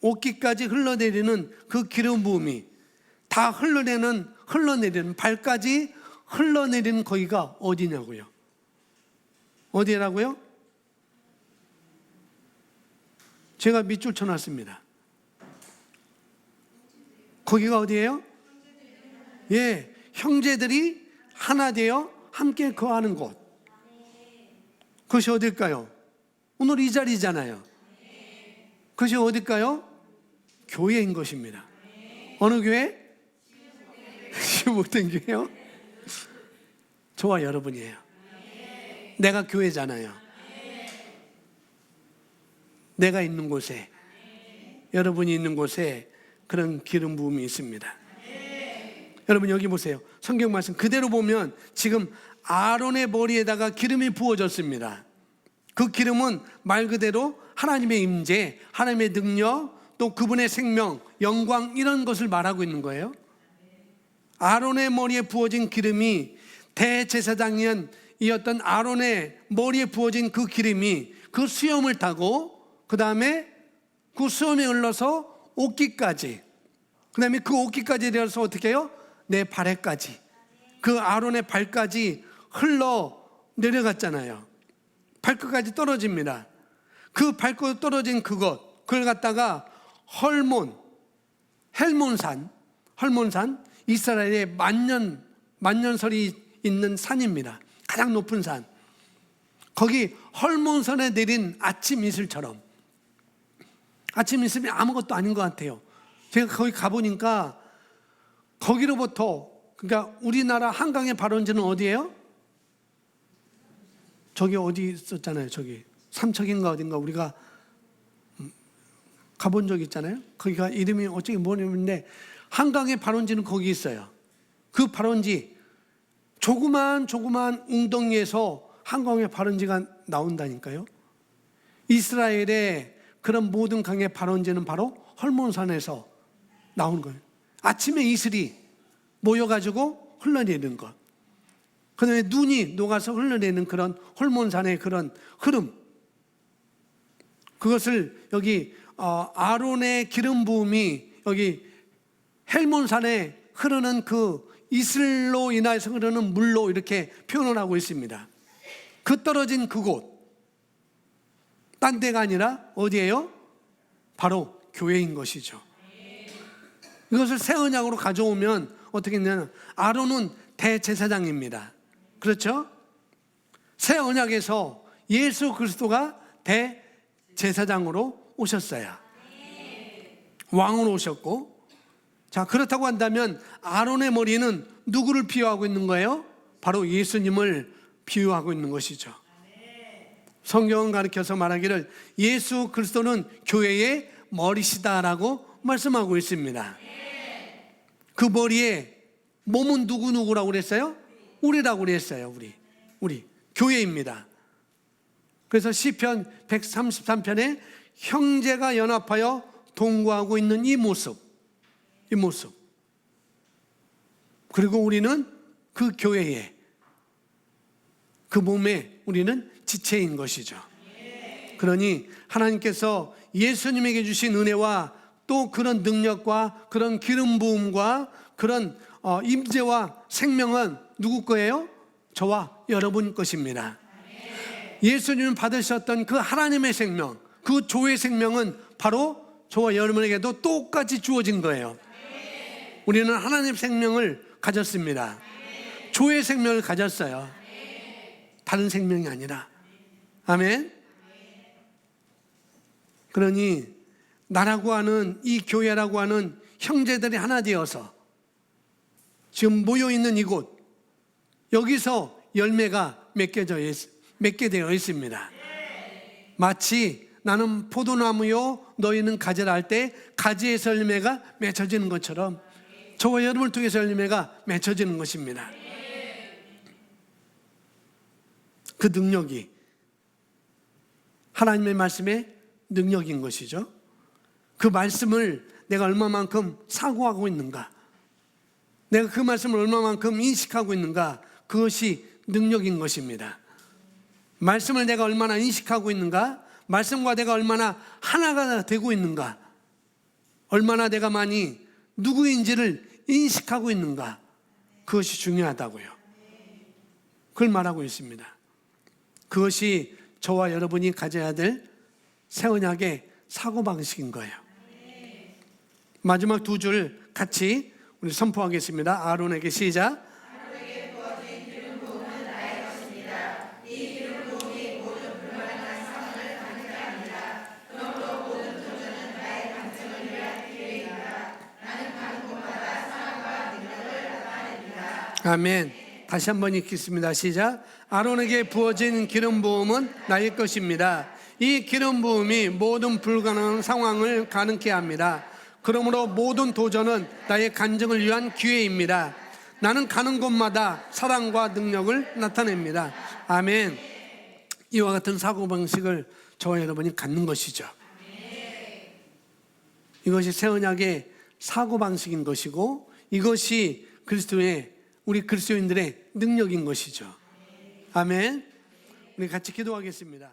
옷깃까지 흘러내리는 그 기름 부음이 다 흘러내리는 발까지 흘러내리는 거기가 어디냐고요? 어디라고요? 제가 밑줄 쳐놨습니다. 거기가 어디예요? 예, 형제들이 하나 되어 함께 거하는 곳. 그것이 어딜까요? 오늘 이 자리잖아요. 그것이 어딜까요? 교회인 것입니다. 어느 교회? 못된 교회요? 저와 여러분이에요. 내가 교회잖아요. 내가 있는 곳에, 여러분이 있는 곳에 그런 기름 부음이 있습니다. 여러분 여기 보세요. 성경 말씀 그대로 보면 지금 아론의 머리에다가 기름이 부어졌습니다. 그 기름은 말 그대로 하나님의 임재, 하나님의 능력, 또 그분의 생명, 영광, 이런 것을 말하고 있는 거예요. 아론의 머리에 부어진 기름이 대제사장이었던 아론의 머리에 부어진 그 기름이 그 수염을 타고 그 다음에 그 수염에 흘러서 옷깃까지, 그 다음에 그 옷깃까지 내려서 어떻게 해요? 내 발에까지, 그 아론의 발까지 흘러 내려갔잖아요. 발끝까지 떨어집니다. 그 발끝 떨어진 그걸 갖다가 헬몬산, 이스라엘의 만년설이 있는 산입니다. 가장 높은 산. 거기 헐몬산에 내린 아침 이슬처럼, 아침 이슬이 아무것도 아닌 것 같아요. 제가 거기 가보니까 거기로부터, 그러니까 우리나라 한강의 발원지는 어디예요? 저기 어디 있었잖아요. 저기 삼척인가 어딘가 우리가 가본 적 있잖아요. 거기가 이름이 어쩌기 뭐냐는데 한강의 발원지는 거기 있어요. 그 발원지 조그만 웅덩이에서 한강의 발원지가 나온다니까요. 이스라엘의 그런 모든 강의 발원지는 바로 헐몬산에서 나온 거예요. 아침에 이슬이 모여가지고 흘러내리는 것, 그 다음에 눈이 녹아서 흘러내리는 그런 헐몬산의 그런 흐름, 그것을 여기 아론의 기름 부음이 여기 헬몬산에 흐르는 그 이슬로 인해서 흐르는 물로 이렇게 표현을 하고 있습니다. 그 떨어진 그곳, 딴 데가 아니라 어디예요? 바로 교회인 것이죠. 이것을 새 언약으로 가져오면 어떻게 했냐면 아론은 대제사장입니다. 그렇죠? 새 언약에서 예수 그리스도가 대제사장으로 오셨어요. 왕으로 오셨고, 자, 그렇다고 한다면 아론의 머리는 누구를 비유하고 있는 거예요? 바로 예수님을 비유하고 있는 것이죠. 성경은 가르쳐서 말하기를 예수 그리스도는 교회의 머리시다라고 말씀하고 있습니다. 그 머리에 몸은 누구라고 그랬어요? 우리라고 그랬어요. 우리 교회입니다. 그래서 시편 133편에 형제가 연합하여 동거하고 있는 이 모습, 그리고 우리는 그 교회에, 그 몸에 우리는 지체인 것이죠. 그러니 하나님께서 예수님에게 주신 은혜와 또 그런 능력과 그런 기름 부음과 그런 임재와 생명은 누구 거예요? 저와 여러분 것입니다. 예수님을 받으셨던 그 하나님의 생명, 그 조의 생명은 바로 저와 여러분에게도 똑같이 주어진 거예요. 우리는 하나님 생명을 가졌습니다. 조의 생명을 가졌어요. 다른 생명이 아니라. 아멘. 그러니 나라고 하는 이 교회라고 하는 형제들이 하나 되어서 지금 모여있는 이곳, 여기서 열매가 맺게 되어 있습니다. 마치 나는 포도나무요 너희는 가지라 할 때 가지에서 열매가 맺혀지는 것처럼 저와 여러분을 통해서 열매가 맺혀지는 것입니다. 그 능력이 하나님의 말씀의 능력인 것이죠. 그 말씀을 내가 얼마만큼 사고하고 있는가, 내가 그 말씀을 얼마만큼 인식하고 있는가, 그것이 능력인 것입니다. 말씀을 내가 얼마나 인식하고 있는가, 말씀과 내가 얼마나 하나가 되고 있는가, 얼마나 내가 많이 누구인지를 인식하고 있는가, 그것이 중요하다고요. 그걸 말하고 있습니다. 그것이 저와 여러분이 가져야 될 새 언약의 사고방식인 거예요. 마지막 두 줄 같이 우리 선포하겠습니다. 아론에게 시작.
아론에게 부어진 기름 부음은 나의 것입니다. 이 기름 부음이 모든 불만한 상황을 가능케 합니다. 그러므로 모든 도전은 나의 간증을 위한 기회입니다. 나는 가는 곳마다 사랑과 능력을 나타냅니다.
아멘. 다시 한번 읽겠습니다. 시작. 아론에게 부어진 기름 부음은 나의 것입니다. 이 기름 부음이 모든 불가능한 상황을 가능케 합니다. 그러므로 모든 도전은 나의 간증을 위한 기회입니다. 나는 가는 곳마다 사랑과 능력을 나타냅니다. 아멘. 이와 같은 사고방식을 저와 여러분이 갖는 것이죠. 이것이 새 언약의 사고방식인 것이고, 이것이 그리스도의 우리 그리스도인들의 능력인 것이죠. 아멘. 우리 같이 기도하겠습니다.